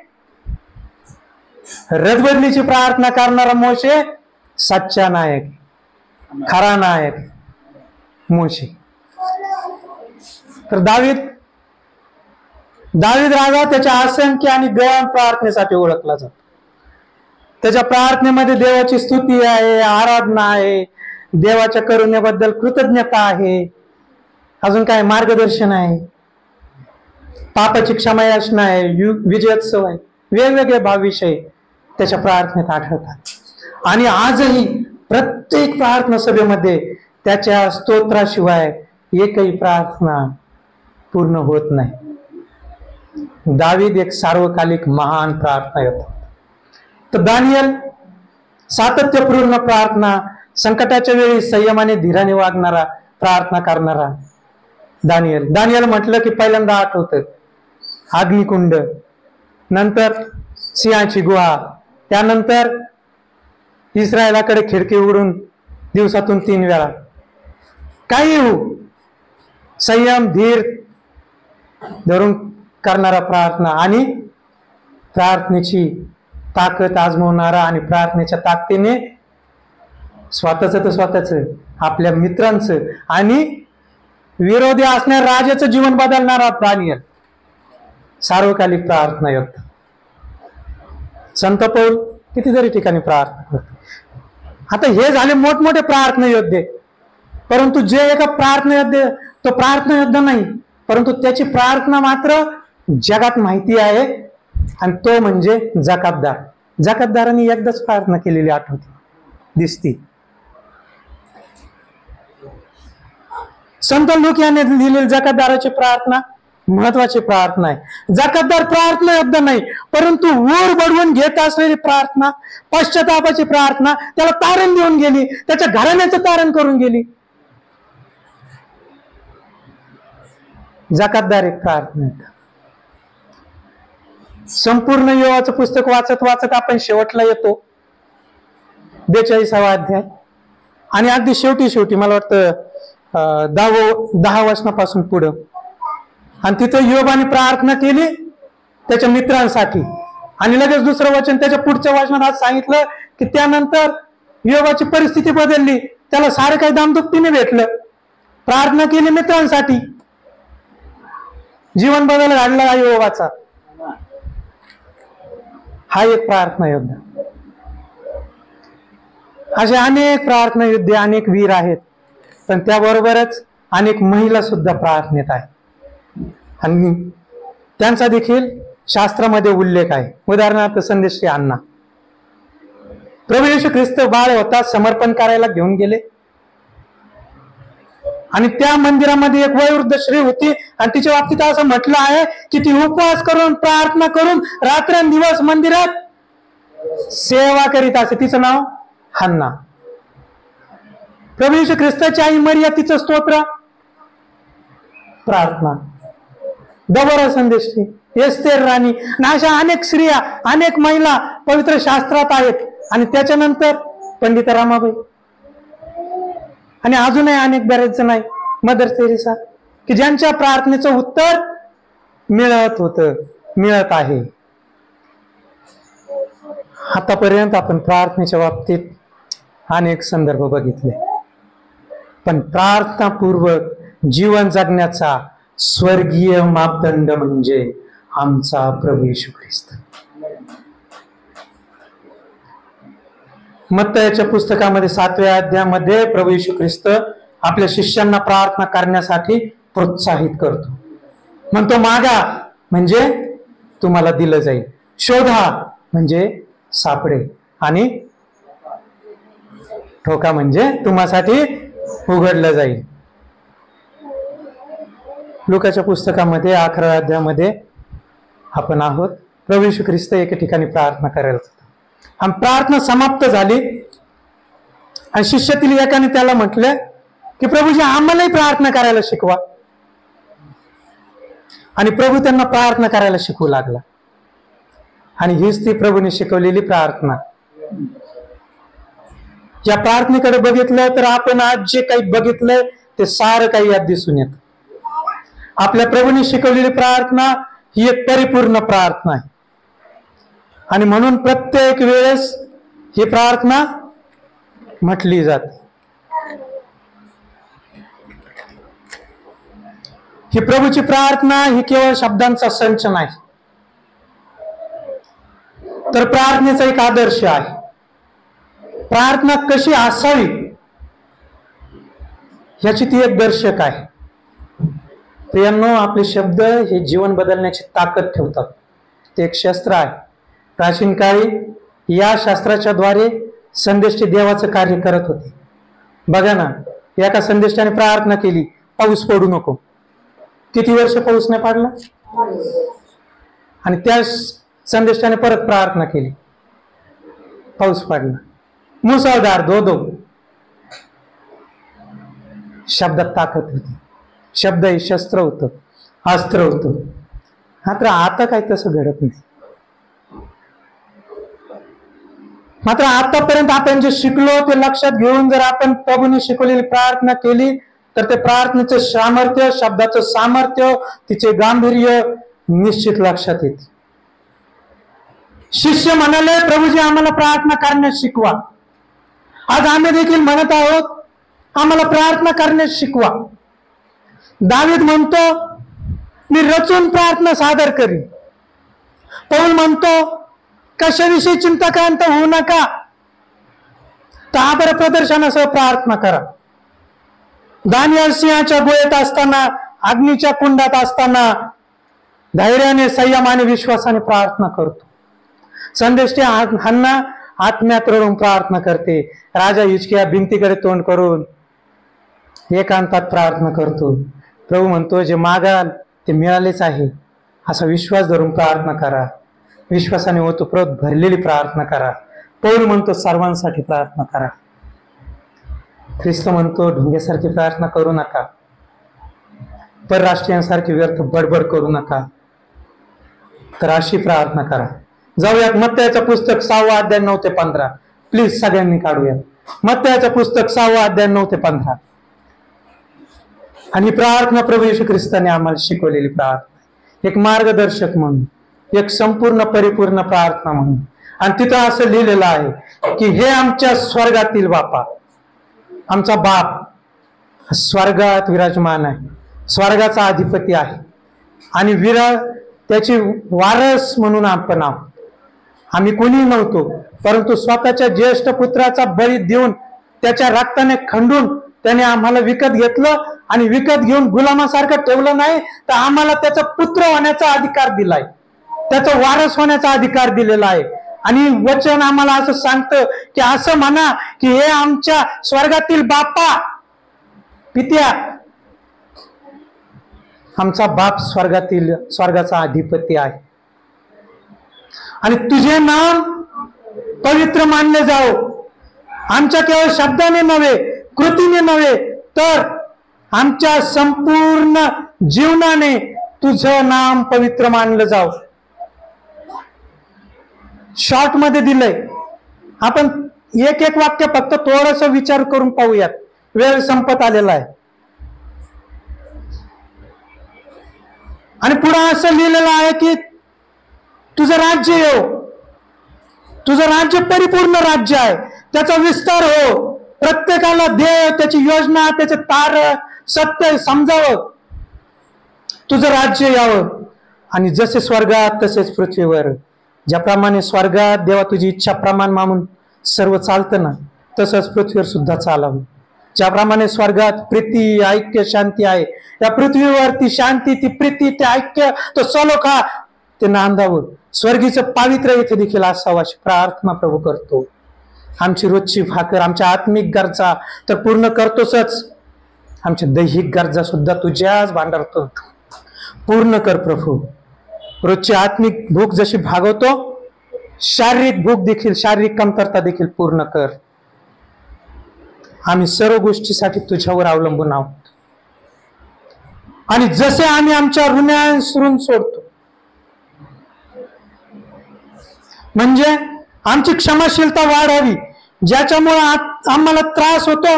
रदबदलीची प्रार्थना करणारा मोशे सच्चा नायक, खरा नायक मोशे. तर दावीद राजा त्याच्या असंख्य आणि गळ्याण प्रार्थनेसाठी ओळखला जातो. त्याच्या प्रार्थनेमध्ये देवाची स्तुती आहे, आराधना आहे, देवाच्या करुणेबद्दल कृतज्ञता आहे, अजून काय मार्गदर्शन आहे, पापाची क्षमायाचना आहे, विजयोत्सव आहे. वेगवेगळे भावविषय त्याच्या प्रार्थनेत आढळतात. आणि आजही प्रत्येक प्रार्थना सभेमध्ये त्याच्या स्तोत्राशिवाय एकही प्रार्थना पूर्ण होत नाही. दावीद एक सार्वकालिक महान प्रार्थना होता. तर दानियल सातत्यपूर्ण प्रार्थना, संकटाच्या वेळी संयमाने धीराने वागणारा, प्रार्थना करणारा दानियल म्हटलं की पहिल्यांदा आठवतं अग्निकुंड, नंतर सिंहाची गुहा, त्यानंतर इस्रायलाकडे खिडकी उघडून दिवसातून 3 वेळा. काही होऊ संयम धीर धरून करणारा प्रार्थना आणि प्रार्थनेची ताकद आजमावणारा आणि प्रार्थनेच्या ताकदीने स्वतःच तर स्वतःच, आपल्या मित्रांचं आणि विरोधी असणाऱ्या राजाचं जीवन बदलणारा दानियल सार्वकालिक प्रार्थना योद्धा. संत पौल कितीतरी ठिकाणी प्रार्थना करतो. आता हे झाले मोठमोठे प्रार्थना योद्धे, परंतु जे एका प्रार्थना योद्धे, तो प्रार्थना योद्धा नाही, परंतु त्याची प्रार्थना मात्र जगात माहिती आहे, आणि तो म्हणजे जकातदार. जकातदारांनी एकदाच प्रार्थना केलेली आठवते, दिसती. संत लूक याने लिहिलेली जकातदाराची प्रार्थना महत्वाची प्रार्थना आहे. जकातदार प्रार्थना शब्द नाही, परंतु ऊर बडवून घेत असलेली प्रार्थना, पश्चातापाची प्रार्थना, त्याला तारण देऊन गेली, त्याच्या घराण्याचं तारण करून गेली. जकातदार एक प्रार्थना. संपूर्ण योवाचं पुस्तक वाचत वाचत आपण शेवटला येतो, 42वा अध्याय, आणि अगदी शेवटी मला वाटतं 10 वचनापासून पुढं, आणि तिथं योबाने प्रार्थना केली त्याच्या मित्रांसाठी, आणि लगेच दुसरं वचन त्याच्या पुढच्या वचनात आज सांगितलं की त्यानंतर योबाची परिस्थिती बदलली, त्याला सारं काही दामदुपटीने भेटलं. प्रार्थना केली मित्रांसाठी, जीवन बदल घडला योबाचा. हा एक प्रार्थना युद्ध. असे अनेक प्रार्थना युद्धे, अनेक वीर आहेत, पण त्याबरोबरच अनेक महिला सुद्धा प्रार्थनेत आहेत, आणि त्यांचा देखील शास्त्रामध्ये उल्लेख आहे. उदाहरणार्थ संदेशी अण्णा, प्रभू येशू ख्रिस्त बाळ होता, समर्पण करायला घेऊन गेले, आणि त्या मंदिरामध्ये एक वयोवृद्ध स्त्री होती, आणि तिच्या बाबतीत असं म्हटलं आहे की ती उपवास करून प्रार्थना करून रात्रंदिवस मंदिरात सेवा करीत असे. तिचं नाव हन्ना. प्रभू येशू ख्रिस्ताची आई मरिया, तिचं स्तोत्र प्रार्थना. दबोरा संदेशी, एस्तेर राणी, अशा अनेक स्त्रिया, अनेक महिला पवित्र शास्त्रात आहेत. आणि त्याच्यानंतर पंडित रामाबाई, आणि अजूनही अनेक बरेच जण आहेत, मदर तेरेसा, की ज्यांच्या प्रार्थनेचं उत्तर मिळत आहे. आतापर्यंत आपण प्रार्थनेच्या बाबतीत अनेक संदर्भ बघितले, पण प्रार्थनापूर्वक जीवन जगण्याचा स्वर्गीय मापदंड म्हणजे आमचा प्रभू येशू ख्रिस्त. मत्तयाच्या पुस्तकामध्ये 7व्या अध्यायामध्ये प्रभू येशू ख्रिस्त आपल्या शिष्यांना प्रार्थना करण्यासाठी प्रोत्साहित करतो. म्हणतो, मागा म्हणजे तुम्हाला दिलं जाईल, शोधा म्हणजे सापडेल, आणि ठोका म्हणजे तुम्हासाठी उघडलं जाईल. लुकाच्या पुस्तकामध्ये 11व्या अध्यायामध्ये आपण आहोत. प्रभू येशू ख्रिस्त एके ठिकाणी प्रार्थना करायला होता, आणि प्रार्थना समाप्त झाली, आणि शिष्यातील एकाने त्याला म्हटलं की प्रभूजी आम्हालाही प्रार्थना करायला शिकवा. आणि प्रभू त्यांना प्रार्थना करायला शिकवू लागला, आणि हीच ती प्रभूने शिकवलेली प्रार्थना. या प्रार्थनेकडे बघितलं तर आपण आज जे काही बघितलंय ते सारं काही यात दिसून येत. आपल्या प्रभूने शिकवलेली प्रार्थना ही एक परिपूर्ण प्रार्थना आहे, आणि म्हणून प्रत्येक वेळेस ही प्रार्थना म्हटली जाते. ही प्रभूची प्रार्थना ही केवळ शब्दांचा संच नाही, तर प्रार्थनेचा एक आदर्श आहे. प्रार्थना कशी असावी याची ती एक दर्शक आहे. प्रियांनो, आपले शब्द हे जीवन बदलण्याची ताकद ठेवतात. ते एक शस्त्र आहे. प्राचीन काळी या शास्त्राच्या द्वारे संदेष्टी देवाचं कार्य करत होते. बघा ना, एका संदेष्टाने प्रार्थना केली, पाऊस पडू नको. किती वर्ष पाऊस नाही पडला, आणि त्या संदेष्टाने परत प्रार्थना केली, पाऊस पडला. मुसळधार धो. शब्दात ताकद होती. शब्द हे शस्त्र होतं, अस्त्र होतं. मात्र आता काय तसं घडत नाही. मात्र आतापर्यंत आपण जे शिकलो ते लक्षात घेऊन जर आपण प्रभूने शिकवलेली प्रार्थना केली तर ते प्रार्थनेचं सामर्थ्य, शब्दाचं सामर्थ्य, तिचे गांभीर्य निश्चित लक्षात येते. शिष्य म्हणाले, प्रभूजी आम्हाला प्रार्थना करण्यास शिकवा. आज आम्ही देखील म्हणत आहोत, आम्हाला प्रार्थना करण्यास शिकवा. दावीद म्हणतो, मी रचून प्रार्थना सादर करीन. पौल म्हणतो, कशाविषयी चिंताक्रांत होऊ नका, ताबर प्रदर्शनासह प्रार्थना करा. दानियल सिंहाच्या गुहेत असताना, अग्नीच्या कुंडात असताना धैर्याने, संयमाने, विश्वासाने प्रार्थना करतो. संदेष्टी हन्ना आत्म्यात रडून प्रार्थना करते. राजा हिजकिया भिंतीकडे तोंड करून एकांतात प्रार्थना करतो. प्रभू म्हणतो, जे मागाल ते मिळालेच आहे, असा विश्वास धरून प्रार्थना करा. विश्वासाने ओतप्रोत भरलेली प्रार्थना करा. पौल म्हणतो, सर्वांसाठी प्रार्थना करा. ख्रिस्त म्हणतो, ढोंग्यासारखी प्रार्थना करू नका, परराष्ट्रीयांसारखी व्यर्थ बडबड करू नका, तर अशी प्रार्थना करा. जाऊयात मत्तयाचं पुस्तक 6 अध्याय 9 ते 15. प्लीज सगळ्यांनी काढूया मत्तयाचं पुस्तक 6 अध्याय 9 ते 15. आणि प्रार्थना प्रभू येशू ख्रिस्ताने आम्हाला शिकवलेली प्रार्थना, एक मार्गदर्शक म्हणून, एक संपूर्ण परिपूर्ण प्रार्थना म्हणून. आणि तिथं असं लिहिलेलं आहे की हे आमच्या स्वर्गातील बापा, आमचा बाप स्वर्गात विराजमान आहे, स्वर्गाचा अधिपती आहे, आणि त्याची वारस म्हणून आपण आहोत. आम्ही कोणी नव्हतो, परंतु स्वतःच्या ज्येष्ठ पुत्राचा बळी देऊन त्याच्या रक्ताने खंडून त्याने आम्हाला विकत घेतलं, आणि विकत घेऊन गुलामासारखं ठेवलं नाही, तर आम्हाला त्याचा पुत्र होण्याचा अधिकार दिलाय, त्याचा वारस होण्याचा अधिकार दिलेला आहे. आणि वचन आम्हाला असं सांगतं की असं म्हणा की हे आमच्या स्वर्गातील बापा, पित्या, आमचा बाप स्वर्गाचा अधिपती आहे, आणि तुझे नाम पवित्र मानले जाओ. आमच्या केवळ शब्दाने नव्हे, कृतीने नव्हे, तर आमच्या संपूर्ण जीवनाने तुझं नाम पवित्र मानलं जाओ. शॉर्ट मध्ये दिलंय. आपण एक एक वाक्य फक्त थोडस विचार करून पाहूयात, वेळ संपत आलेला आहे. आणि पुढे असं लिहिलेलं आहे की तुझं राज्य येऊ, तुझं राज्य परिपूर्ण राज्य आहे, त्याचा विस्तार हो, प्रत्येकाला ध्येय, त्याची योजना, त्याचे तार सत्य समजावं, तुझं राज्य यावं. आणि जसे स्वर्गात तसेच पृथ्वीवर. ज्याप्रमाणे स्वर्गात देवा तुझी इच्छा प्रमाण मानून सर्व चालतं ना, तसंच पृथ्वीवर सुद्धा चालावं. ज्याप्रमाणे स्वर्गात प्रीती, ऐक्य, शांती आहे, या पृथ्वीवर ती शांती, ती प्रीती, ते ऐक्य, तो सलोखा ते नांदावं. स्वर्गीचं पावित्र्य इथे देखील असावं, अशी प्रार्थना प्रभू करतो. आमची रोजची भाकर, आमच्या आत्मिक गरजा तर पूर्ण करतोच, आमच्या दैहिक गरजा सुद्धा तुझ्याच भांडारतो पूर्ण कर प्रभू. रोजची आत्मिक भूक जशी भागवतो, शारीरिक भूक देखील, शारीरिक कमतरता देखील पूर्ण कर. आम्ही सर्व गोष्टीसाठी तुझ्यावर अवलंबून आहोत. आणि जसे आम्ही आमच्या ऋणांसरून सोडतो, म्हणजे आमची क्षमाशीलता वाढावी, ज्याच्यामुळे आम्हाला त्रास होतो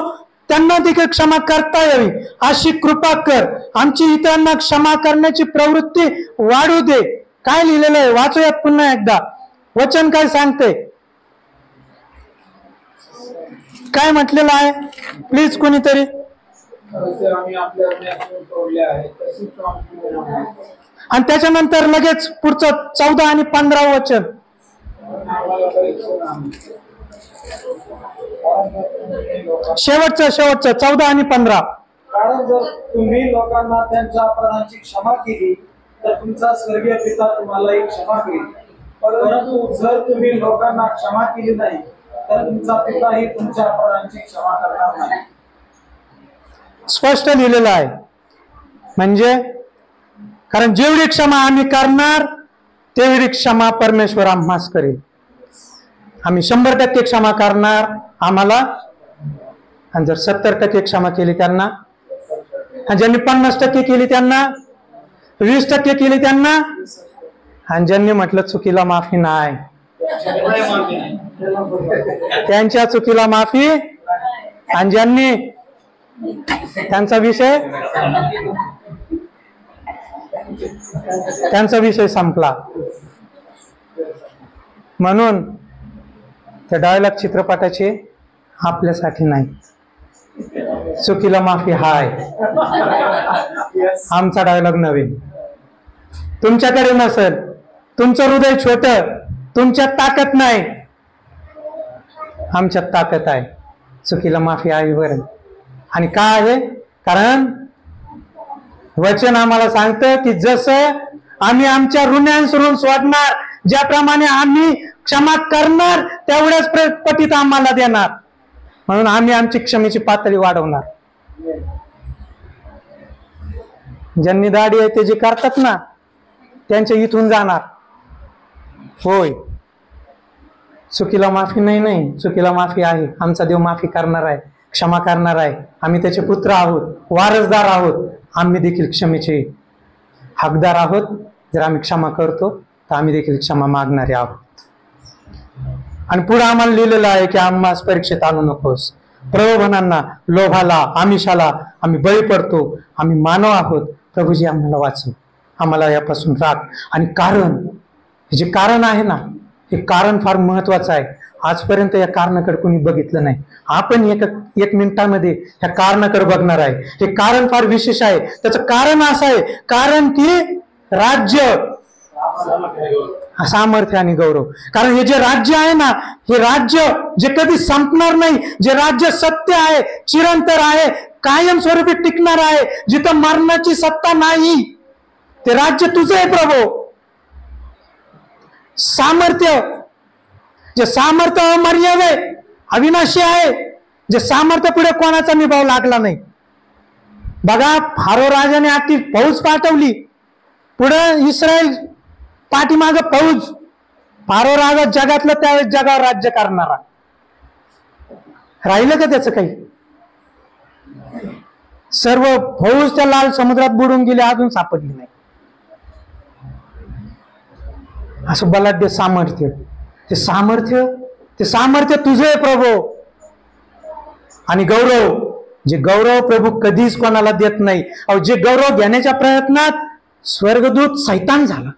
त्यांना देखील क्षमा करता यावी, अशी कृपा कर. आमची इतरांना क्षमा करण्याची प्रवृत्ती वाढू दे. काय लिहिलेलं आहे वाचूयात पुन्हा एकदा. वचन काय सांगते, काय म्हटलेलं आहे, प्लीज कोणीतरी. आणि त्याच्यानंतर लगेच पुढचं 14 आणि 15 वचन. शेवटचं 14 आणि 15. कारण जर तुम्ही लोकांना त्यांच्या अपराधांची क्षमा केली तर तुमचा स्वर्गीय पिता तुम्हालाही क्षमा करेल, परंतु जर तुम्ही लोकांना क्षमा केली नाही तर तुमचा पिताही तुमच्या अपराधांची क्षमा करणार नाही. स्पष्ट लिहिलेलं आहे. म्हणजे कारण जेवढी क्षमा आम्ही करणार तेवढी क्षमा परमेश्वर आम्हास करेल. आम्ही 100% क्षमा करणार आम्हाला, आणि जर 70% क्षमा केली त्यांना, आणि ज्यांनी 50% केली त्यांना, 20% केली त्यांना, आणि ज्यांनी म्हटलं चुकीला माफी नाही, त्यांच्या चुकीला माफी, आणि ज्यांनी त्यांचा विषय संपला. म्हणून त्या डायलॉग चित्रपटाचे आपल्यासाठी नाही. चुकीला माफी हाय आमचा डायलॉग नव्हे. तुमच्याकडे नसेल, तुमचं हृदय छोट, तुमच्यात ताकद नाही, आमच्यात ताकद आहे. चुकीला माफी आहे बरं. आणि का आहे, कारण वचन आम्हाला सांगतं की जसं आम्ही आमच्या ऋणांसरून सोडणार, ज्याप्रमाणे आम्ही क्षमा करणार तेवढ्याच पटीत आम्हाला देणार. म्हणून आम्ही आमची क्षमेची पातळी वाढवणार. ज्यांनी दाढी आहे ते जे करतात ना त्यांच्या इथून जाणार. होय, चुकीला माफी नाही, चुकीला माफी आहे. आमचा देव माफी करणार आहे, क्षमा करणार आहे. आम्ही त्याचे पुत्र आहोत, वारसदार आहोत. आम्ही देखील क्षमेचे हकदार आहोत. जर आम्ही क्षमा करतो तर आम्ही देखील क्षमा मागणारे आहोत. आणि पुढे आम्हाला लिहिलेलं आहे की आम्हाला परीक्षेत आणू नकोस. प्रलोभनांना, लोभाला, आमिषाला आम्ही बळी पडतो. आम्ही मानव आहोत. प्रभूजी आम्हाला वाचव, आम्हाला यापासून राख. आणि कारण, हे जे कारण आहे ना, हे कारण फार महत्वाचं आहे. आजपर्यंत या कारणाकडे कोणी बघितलं नाही. आपण एक मिनिटामध्ये या कारणाकडे बघणार आहे. हे कारण फार विशेष आहे. त्याचं कारण असं आहे, कारण की राज्य, सामर्थ्य आणि गौरव. कारण हे जे राज्य आहे ना, हे राज्य जे कधी संपणार नाही, जे राज्य सत्य आहे, चिरंतर आहे, कायमस्वरूपी टिकणार आहे, जिथं मरणाची सत्ता नाही, ते राज्य तुझं आहे प्रभू. सामर्थ्य, जे सामर्थ्य अमर्याद आहे, अविनाशी आहे, जे सामर्थ्य पुढे कोणाचा निभाव लागला नाही. बघा, फारो राजाने आधी फौज पाठवली, पुढे इस्रायल पाठीमाग फौज. फारो राजा जगातलं त्यावेळेस जगावर राज्य करणारा. राहिलं का त्याचं काही? सर्व फौज त्या लाल समुद्रात बुडून गेले, अजून सापडली नाही. असं बलाढ्य सामर्थ्य, ते सामर्थ्य तुझे प्रभू. आणि गौरव, जे गौरव प्रभू कधीच कोणाला देत नाही. अहो, जे गौरव घेण्याच्या प्रयत्नात स्वर्गदूत सैतान झाला.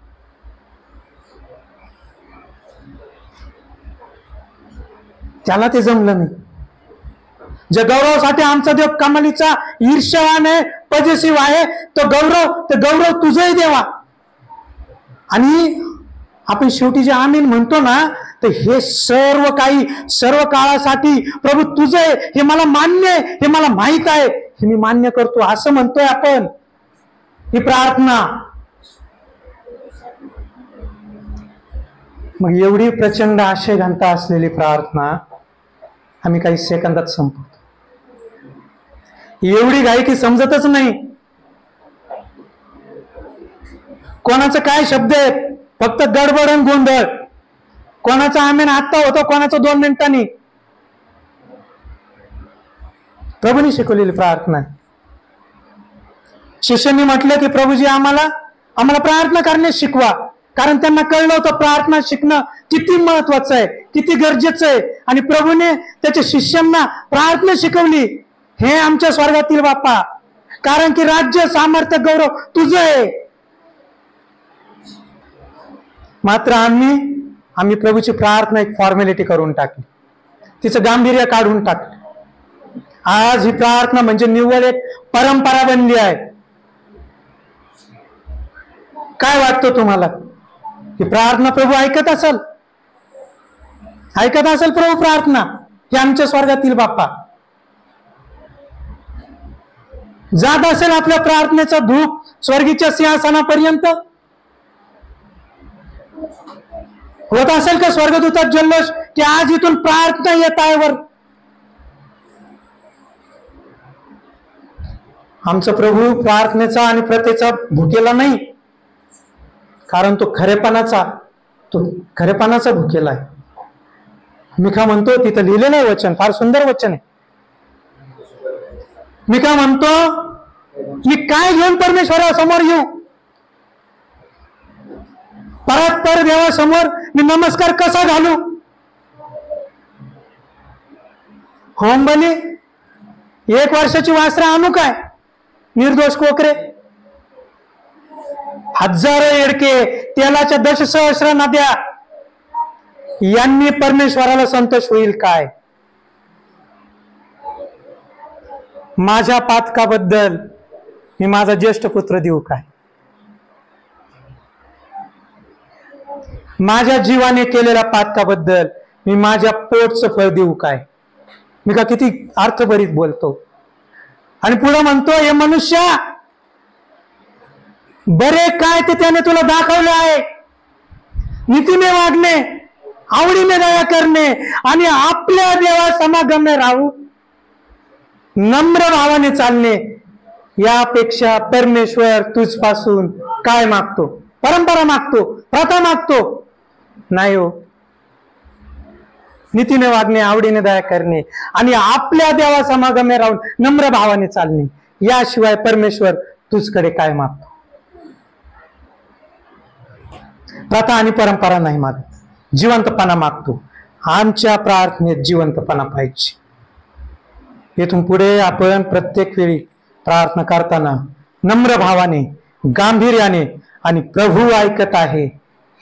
त्याला ते जमलं नाही. जे गौरवासाठी आमचा देव कमालीचा ईर्ष्यवान आहे, पजेसिव आहे, तो गौरव तुझंही देवा. आणि आपण शेवटी जे आमीन म्हणतो ना, तर हे सर्व काही सर्व काळासाठी प्रभू तुझं आहे, हे मला मान्य आहे, हे मला माहित आहे, हे मी मान्य करतो, असं म्हणतोय आपण. ही प्रार्थना. मग एवढी प्रचंड आशय घनता असलेली प्रार्थना आम्ही काही सेकंदात संपवतो. एवढी घाई की समजतच नाही कोणाचं काय शब्द आहेत. फक्त गडबड आणि गोंधळ. कोणाचा आमेन आत्ता होतो, कोणाचा 2 मिनिटांनी. प्रभूंनी शिकवलेली प्रार्थना. शिष्यांनी म्हटलं की प्रभूजी आम्हाला प्रार्थना करण्यास शिकवा. कारण त्यांना कळलं होतं प्रार्थना शिकणं किती महत्वाचं आहे, किती गरजेचं आहे. आणि प्रभूने त्याच्या शिष्यांना प्रार्थना शिकवली. हे आमच्या स्वर्गातील बाप्पा, कारण की राज्य, सामर्थ्य, गौरव तुझं आहे. मात्र आम्ही प्रभूची प्रार्थना एक फॉर्मॅलिटी करून टाकली, तिचं गांभीर्य काढून टाकलं. आज ही प्रार्थना म्हणजे निव्वळ एक परंपरा बनली आहे. काय वाटतं तुम्हाला? ही प्रार्थना प्रभू ऐकत असेल प्रभू प्रार्थना? हे आमच्या स्वर्गातील बाप्पा जात असेल आपल्या प्रार्थनेचा धूप स्वर्गीच्या सिंहासनापर्यंत? होत असेल का स्वर्गदूतात जल्लोष की आज इथून प्रार्थना येत आहे वर? आमचा प्रभू प्रार्थनेचा आणि प्रथेचा भुकेला नाही, कारण तो खरेपणाचा भुकेला आहे. मी का म्हणतो, तिथं लिहिलेलं आहे वचन, फार सुंदर वचन आहे. मी का म्हणतो, मी काय घेऊन परमेश्वरासमोर येऊ? परत देवासमोर मी नमस्कार कसा घालू? होम बली 1 वर्षाची वासरं आणू काय? निर्दोष कोकरे, हजारो येडके, तेलाच्या दशसहस्र नद्या, यांनी परमेश्वराला संतोष होईल काय? माझ्या पातकाबद्दल मी माझा ज्येष्ठ पुत्र देऊ काय? माझ्या जीवाने केलेल्या पातकाबद्दल मी माझ्या पोटचं फळ देऊ काय? मी का किती अर्थभरीत बोलतो. आणि पुढे म्हणतो, हे मनुष्या, बरे काय ते त्याने तुला दाखवले आहे. नीतीने वागणे, आवडीने दया करणे आणि आपल्या देवा समागमे राहू नम्र भावाने चालणे, यापेक्षा परमेश्वर तुझपासून काय मागतो? परंपरा मागतो? प्रथा मागतो? नाही हो. नीतीने वागणे, आवडीने दया करणे आणि आपल्या देवा समागमे राहून नम्र भावाने चालणे, याशिवाय परमेश्वर तुझकडे काय मागतो? प्रथा आणि परंपरा नाही मागत, जिवंतपणा मागतो. आमच्या प्रार्थनेत जिवंतपणा पाहिजे. येथून पुढे आपण प्रत्येक वेळी प्रार्थना करताना नम्र भावाने, गांभीर्याने आणि प्रभू ऐकत आहे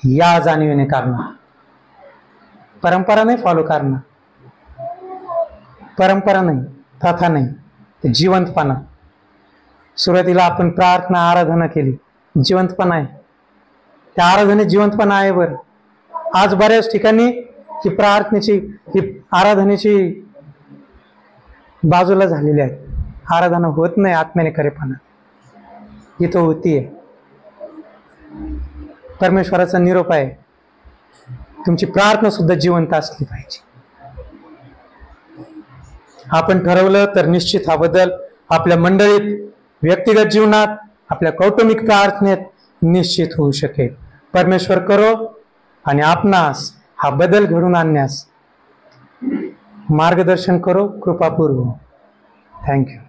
या जाणीवेने करणार. परंपरा नाही फॉलो करणार, परंपरा नाही, प्रथा नाही, ते जिवंतपणा. सुरुवातीला आपण प्रार्थना आराधना केली, जिवंतपणा आहे. त्या आराधनेत जिवंतपणा आहे. बरं, आज बऱ्याच ठिकाणी ही प्रार्थनेची, ही आराधनेची बाजूला झालेली आहे. आराधना होत नाही आत्म्याने खरेपणा, इथं होतीये. परमेश्वराचा निरोप आहे, तुमची प्रार्थना सुद्धा जिवंत असली पाहिजे. आपण ठरवलं तर निश्चित हा बदल आपल्या मंडळीत, व्यक्तिगत जीवनात, आपल्या कौटुंबिक प्रार्थनेत निश्चित होऊ शकेल. परमेश्वर करो आणि आपणास हा बदल घडून आणण्यास मार्गदर्शन करो कृपापूर्वक. थँक्यू.